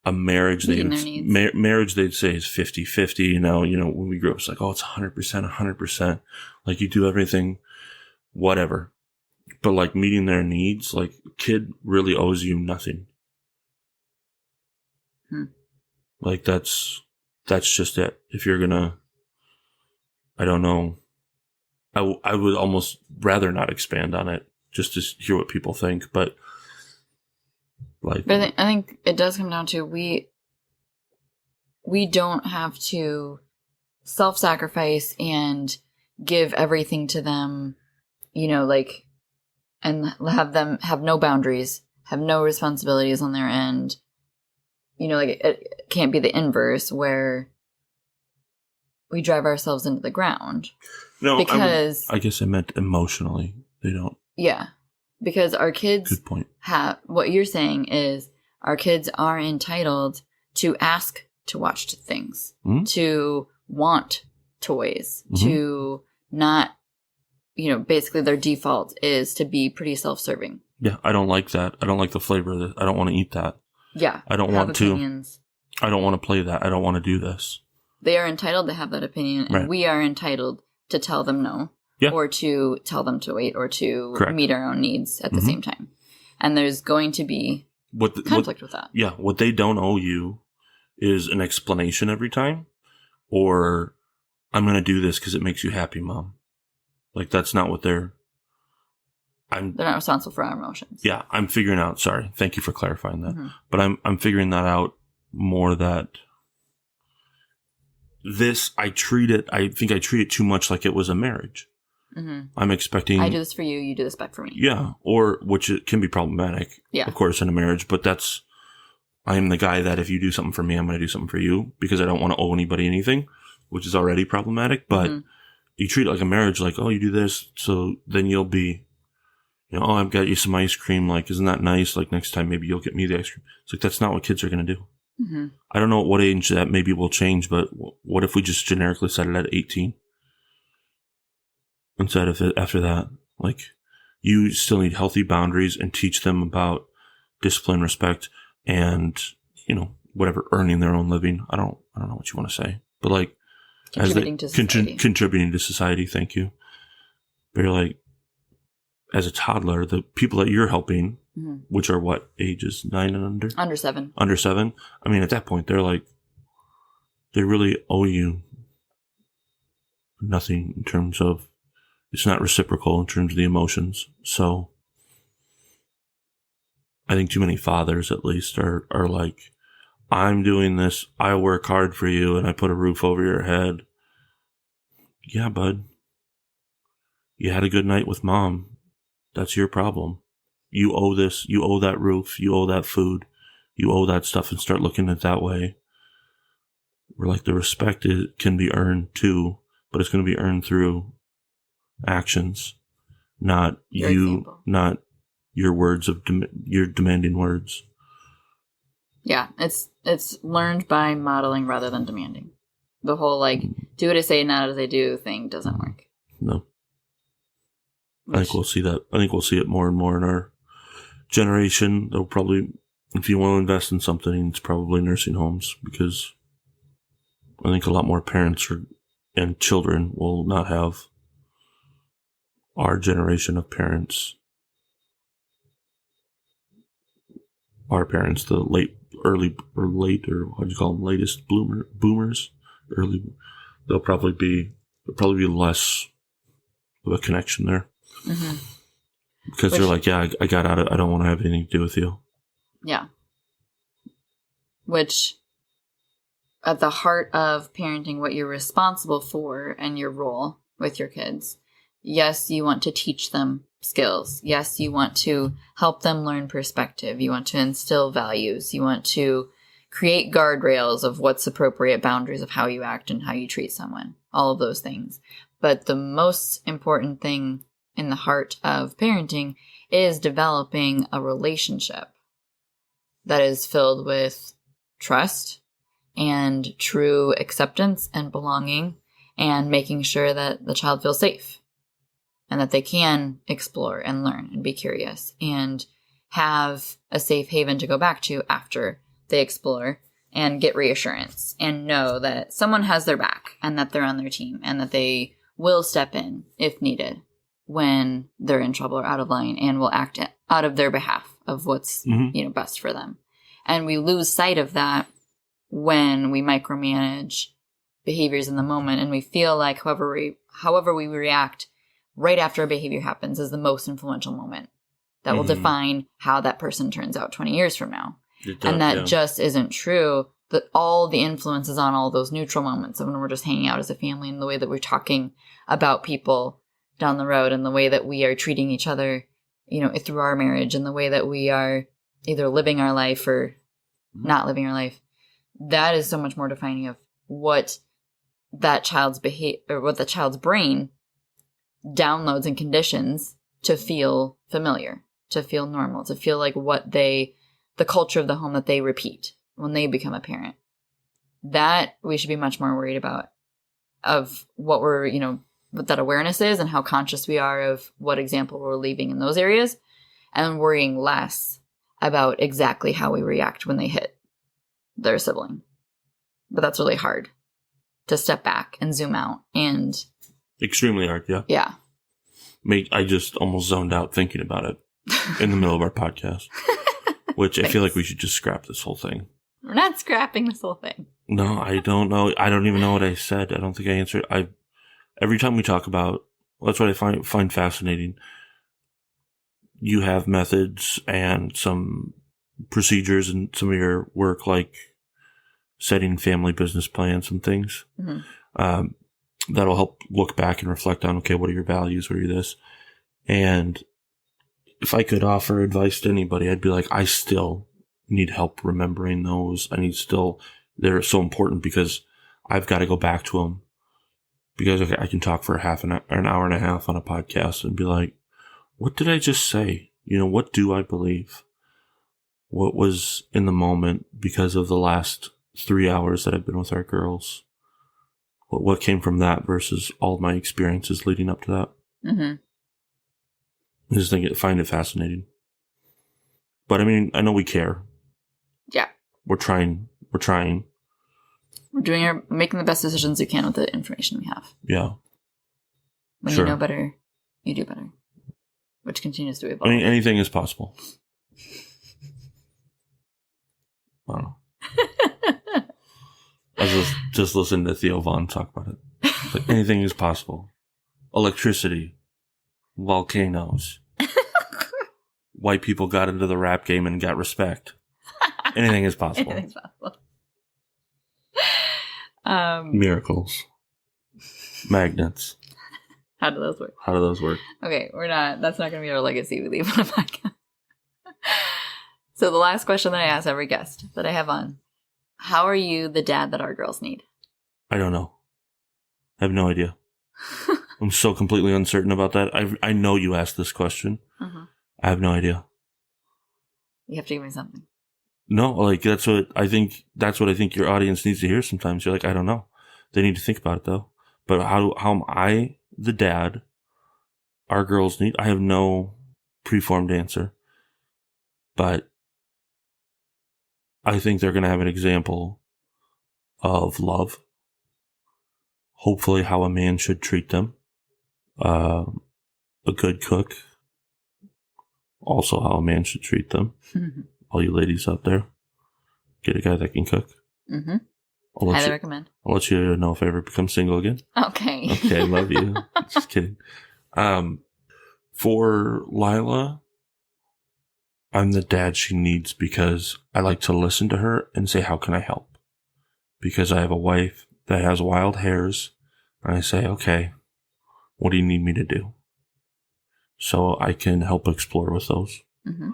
a marriage. Marriage, they'd say, is 50-50. Now, when we grew up, it's like, oh, it's 100%. Like, you do everything, whatever. But, like, meeting their needs, like, a kid really owes you nothing. Like, that's just it. If you're gonna, I don't know, I would almost rather not expand on it, just to hear what people think, but like... But I think it does come down to, we don't have to self-sacrifice and give everything to them, like, and have them have no boundaries, have no responsibilities on their end. Like, it can't be the inverse where we drive ourselves into the ground. No, because I guess I meant emotionally. They don't. Yeah, because our kids Good point. What you're saying is our kids are entitled to ask to watch things, to want toys, to not, basically their default is to be pretty self-serving. Yeah, I don't like that. I don't like the flavor of it. I don't want to eat that. Yeah. I don't want to. I don't want to play that. I don't want to do this. They are entitled to have that opinion, and we are entitled to tell them no. Yeah. Or to tell them to wait, or to meet our own needs at the same time. And there's going to be conflict with that. Yeah. What they don't owe you is an explanation every time, or I'm going to do this because it makes you happy, Mom. Like, that's not what they're not responsible for our emotions. Yeah, I'm figuring out. Sorry, thank you for clarifying that. But I'm figuring that out more. That I think I treat it too much like it was a marriage. I'm expecting, I do this for you, you do this back for me. Yeah, or which it can be problematic. Yeah, of course, in a marriage. But I am the guy that if you do something for me, I'm going to do something for you, because I don't want to owe anybody anything, which is already problematic. But you treat it like a marriage, like, oh, you do this, so then you'll be. Oh, I've got you some ice cream. Like, isn't that nice? Like, next time maybe you'll get me the ice cream. It's like, that's not what kids are going to do. I don't know at what age that maybe will change, but what if we just generically set it at 18? Instead of after that, like, you still need healthy boundaries and teach them about discipline, respect, and, whatever, earning their own living. I don't know what you want to say, but like, contributing to society. Contributing to society. Thank you. But you're like, as a toddler, the people that you're helping, which are what ages, 9 and under? Under 7. Under 7. I mean, at that point, they're like, they really owe you nothing in terms of, it's not reciprocal in terms of the emotions. So I think too many fathers, at least, are like, I'm doing this, I work hard for you, and I put a roof over your head. Yeah, bud. You had a good night with Mom. That's your problem. You owe this, you owe that roof, you owe that food, you owe that stuff, and start looking at it that way. Where, like, the respect can be earned too, but it's going to be earned through actions, not not your words of your demanding words. Yeah, it's learned by modeling rather than demanding. The whole, like, do what I say, not as I do thing doesn't work. No. I think we'll see that. I think we'll see it more and more in our generation. They'll probably, if you want to invest in something, it's probably nursing homes, because I think a lot more parents and children will not have our generation of parents. Our parents, the early, or what do you call them, latest boomers, they'll probably be less of a connection there. Because they're like, yeah, I got out of it. I don't want to have anything to do with you. Yeah. Which, at the heart of parenting, what you're responsible for and your role with your kids, yes, you want to teach them skills. Yes, you want to help them learn perspective. You want to instill values. You want to create guardrails of what's appropriate, boundaries of how you act and how you treat someone. All of those things. But the most important thing in the heart of parenting is developing a relationship that is filled with trust and true acceptance and belonging, and making sure that the child feels safe and that they can explore and learn and be curious and have a safe haven to go back to after they explore and get reassurance and know that someone has their back and that they're on their team and that they will step in if needed when they're in trouble or out of line, and will act out of their behalf of what's best for them. And we lose sight of that when we micromanage behaviors in the moment, and we feel like however we react right after a behavior happens is the most influential moment that will define how that person turns out 20 years from now. And that just isn't true. That all the influence is on all those neutral moments of when we're just hanging out as a family, and the way that we're talking about people down the road, and the way that we are treating each other, through our marriage, and the way that we are either living our life or not living our life. That is so much more defining of what that child's behavior, or what the child's brain downloads and conditions to feel familiar, to feel normal, to feel like the culture of the home that they repeat when they become a parent. That we should be much more worried about, of what we're, what that awareness is and how conscious we are of what example we're leaving in those areas, and worrying less about exactly how we react when they hit their sibling. But that's really hard to step back and zoom out, and extremely hard. Yeah. Yeah. I just almost zoned out thinking about it in the middle of our podcast, which I feel like we should just scrap this whole thing. We're not scrapping this whole thing. No, I don't know. I don't even know what I said. I don't think I answered. Every time we talk about, that's what I find fascinating. You have methods and some procedures in some of your work, like setting family business plans and things. That'll help look back and reflect on, okay, what are your values? What are this? And if I could offer advice to anybody, I'd be like, I still need help remembering those. They're so important, because I've got to go back to them, because okay, I can talk for an hour and a half on a podcast and be like, what did I just say? What do I believe? What was in the moment because of the last 3 hours that I've been with our girls? What came from that versus all of my experiences leading up to that? I just find it fascinating. But I mean, I know we care. Yeah. We're trying. We're making the best decisions we can with the information we have. Yeah. When you know better, you do better. Which continues to evolve. I mean, anything is possible. I don't know. I was just listening to Theo Vaughn talk about it. Like, anything is possible. Electricity. Volcanoes. White people got into the rap game and got respect. Anything is possible. Anything's possible. Miracles. Magnets. How do those work? Okay, that's not going to be our legacy we leave on a podcast. So the last question that I ask every guest that I have on, how are you the dad that our girls need? I don't know. I have no idea. I'm so completely uncertain about that. I know you asked this question. I have no idea. You have to give me something. No, like that's what I think your audience needs to hear sometimes. You're like, I don't know. They need to think about it though. But how am I the dad our girls need? I have no preformed answer. But I think they're going to have an example of love. Hopefully how a man should treat them. A good cook. Also how a man should treat them. All you ladies out there, get a guy that can cook. Highly recommend. I'll let you know if I ever become single again. Okay. Okay, love you. Just kidding. For Lila, I'm the dad she needs because I like to listen to her and say, how can I help? Because I have a wife that has wild hairs, and I say, okay, what do you need me to do? so I can help explore with those. Mm-hmm.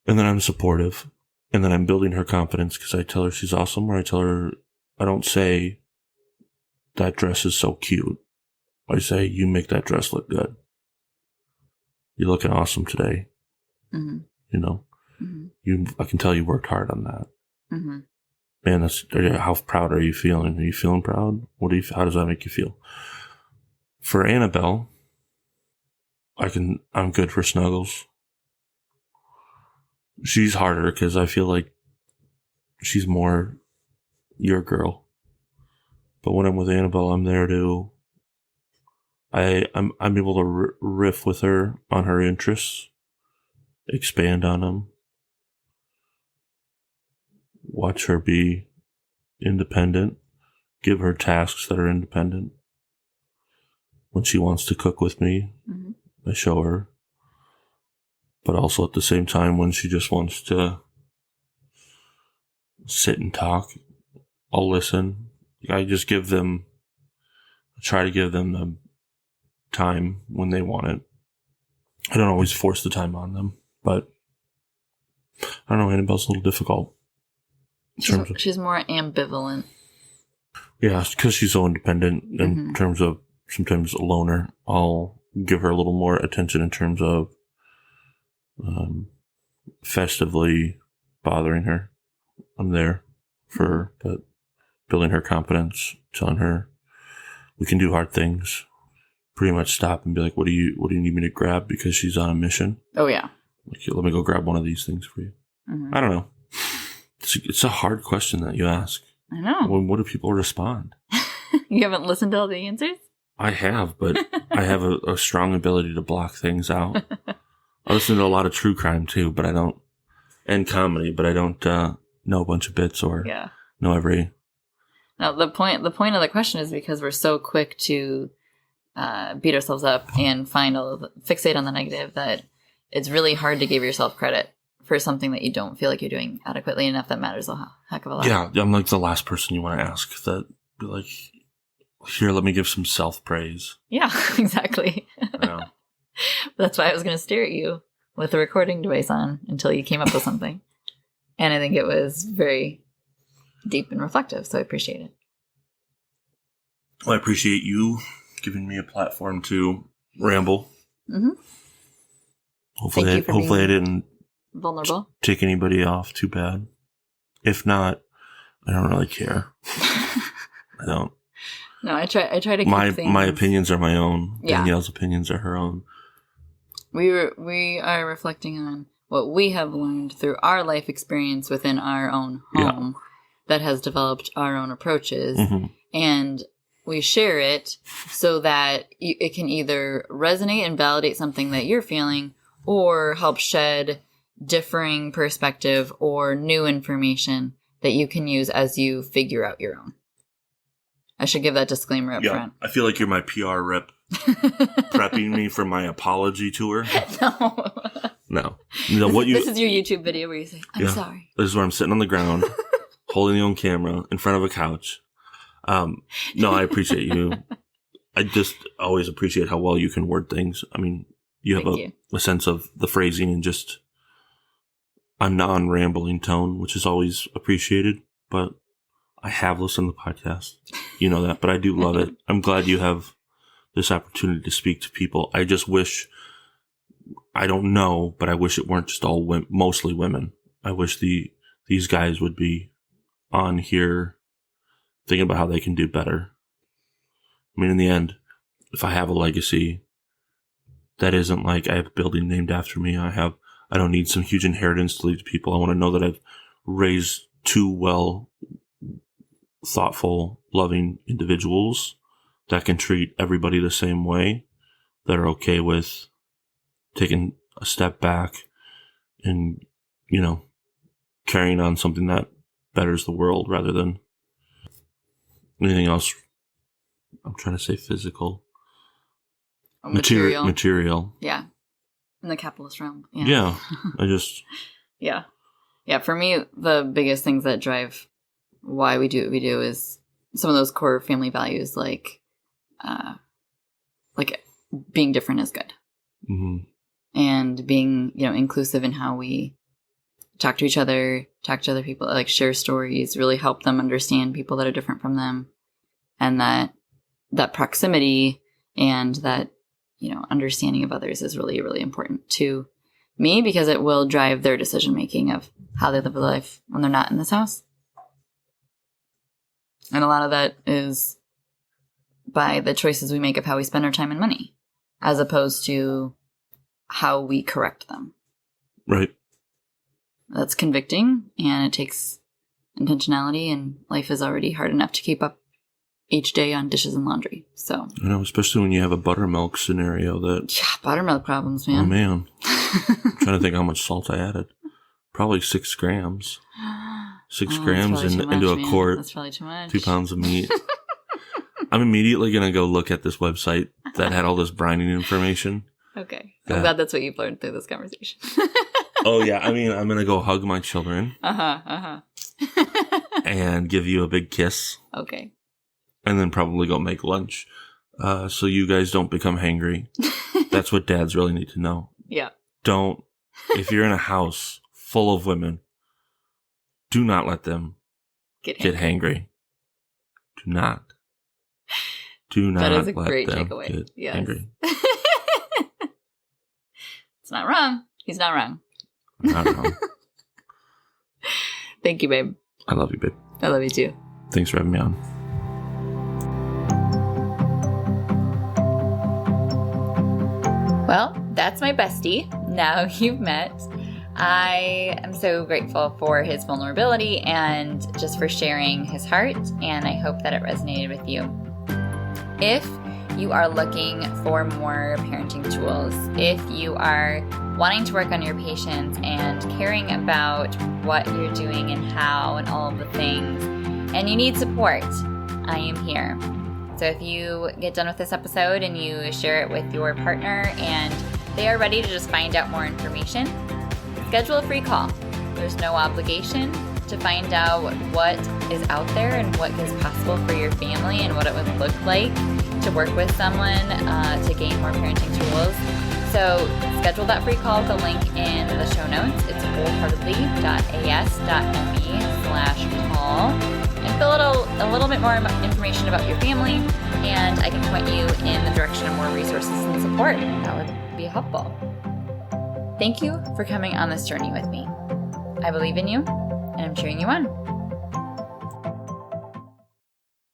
And then I'm supportive. And then I'm building her confidence because I tell her she's awesome, or I tell her, I don't say, that dress is so cute. I say, you make that dress look good. You're looking awesome today. Mm-hmm. You know, Mm-hmm. I can tell you worked hard on that. Mm-hmm. Man, how proud are you feeling? Are you feeling proud? How does that make you feel? For Annabelle, I'm good for snuggles. She's harder because I feel like she's more your girl. But when I'm with Annabelle, I'm there to, I'm able to riff with her on her interests, expand on them, watch her be independent, give her tasks that are independent. When she wants to cook with me, Mm-hmm. I show her. But also at the same time, when she just wants to sit and talk, I'll listen. I try to give them the time when they want it. I don't always force the time on them, but I don't know, Annabelle's a little difficult. She's more ambivalent. Yeah, because she's so independent in terms of sometimes a loner. I'll give her a little more attention in terms of festively bothering her. I'm there for her, but building her confidence, telling her we can do hard things. Pretty much stop and be like, what do you need me to grab? Because she's on a mission. Oh, yeah. Like, let me go grab one of these things for you. Mm-hmm. I don't know. It's a hard question that you ask. I know. What do people respond? You haven't listened to all the answers? I have, but I have a strong ability to block things out. I listen to a lot of true crime too, but I don't, and comedy, but I don't know a bunch of bits or know every. No, the point of the question is because we're so quick to beat ourselves up and fixate on the negative that it's really hard to give yourself credit for something that you don't feel like you're doing adequately enough that matters a heck of a lot. Yeah, I'm like the last person you want to ask that be like, here, let me give some self-praise. Yeah, exactly. Yeah. That's why I was going to stare at you with the recording device on until you came up with something. And I think it was very deep and reflective, so I appreciate it. Well, I appreciate you giving me a platform to ramble. Mm-hmm. Hopefully I didn't vulnerable. Take anybody off too bad. If not, I don't really care. I don't. No, I try to keep my opinions are my own. Yeah. Danielle's opinions are her own. We are reflecting on what we have learned through our life experience within our own home that has developed our own approaches, and we share it so that it can either resonate and validate something that you're feeling, or help shed differing perspective or new information that you can use as you figure out your own. I should give that disclaimer up front. I feel like you're my PR rep prepping me for my apology tour. No. This is your YouTube video where you say, I'm sorry. This is where I'm sitting on the ground, holding the own camera in front of a couch. No, I appreciate you. I just always appreciate how well you can word things. I mean, you have a sense of the phrasing and just a non-rambling tone, which is always appreciated, but I have listened to the podcast. You know that, but I do love it. I'm glad you have this opportunity to speak to people. I just wish, I don't know, but I wish it weren't just mostly women. I wish these guys would be on here thinking about how they can do better. I mean, in the end, if I have a legacy, that isn't like I have a building named after me. I don't need some huge inheritance to leave to people. I want to know that I've raised two thoughtful, loving individuals that can treat everybody the same way, that are okay with taking a step back and, carrying on something that betters the world rather than anything else. I'm trying to say physical. Material. Yeah. In the capitalist realm. Yeah. Yeah. Yeah. For me, the biggest things that drive why we do what we do is some of those core family values, like being different is good. Mm-hmm. and being, inclusive in how we talk to each other, talk to other people, like share stories, really help them understand people that are different from them. And that proximity and that, understanding of others is really, really important to me because it will drive their decision making of how they live their life when they're not in this house. And a lot of that is by the choices we make of how we spend our time and money, as opposed to how we correct them. Right. That's convicting, and it takes intentionality, and life is already hard enough to keep up each day on dishes and laundry. So, Especially when you have a buttermilk scenario that... Yeah, buttermilk problems, man. Oh, man. I'm trying to think how much salt I added. Probably 6 grams. 6 grams into a quart. That's probably too much. 2 pounds of meat. I'm immediately going to go look at this website that had all this brining information. Okay. I'm glad that's what you've learned through this conversation. Oh, yeah. I'm going to go hug my children. And give you a big kiss. Okay. And then probably go make lunch. So you guys don't become hangry. That's what dads really need to know. Yeah. If you're in a house full of women, do not let them get hangry. Do not. That is a great takeaway. Yes. Angry. It's not wrong. He's not wrong. Not wrong. Thank you, babe. I love you, babe. I love you too. Thanks for having me on. Well, that's my bestie. Now you've met. I am so grateful for his vulnerability and just for sharing his heart, and I hope that it resonated with you. If you are looking for more parenting tools, if you are wanting to work on your patience and caring about what you're doing and how and all of the things, and you need support, I am here. So if you get done with this episode and you share it with your partner and they are ready to just find out more information, schedule a free call. There's no obligation to find out what is out there and what is possible for your family and what it would look like to work with someone to gain more parenting tools. So schedule that free call with the link in the show notes. It's wholeheartedly.as.me/call. And fill out a little bit more information about your family, and I can point you in the direction of more resources and support. That would be helpful. Thank you for coming on this journey with me. I believe in you, and I'm cheering you on.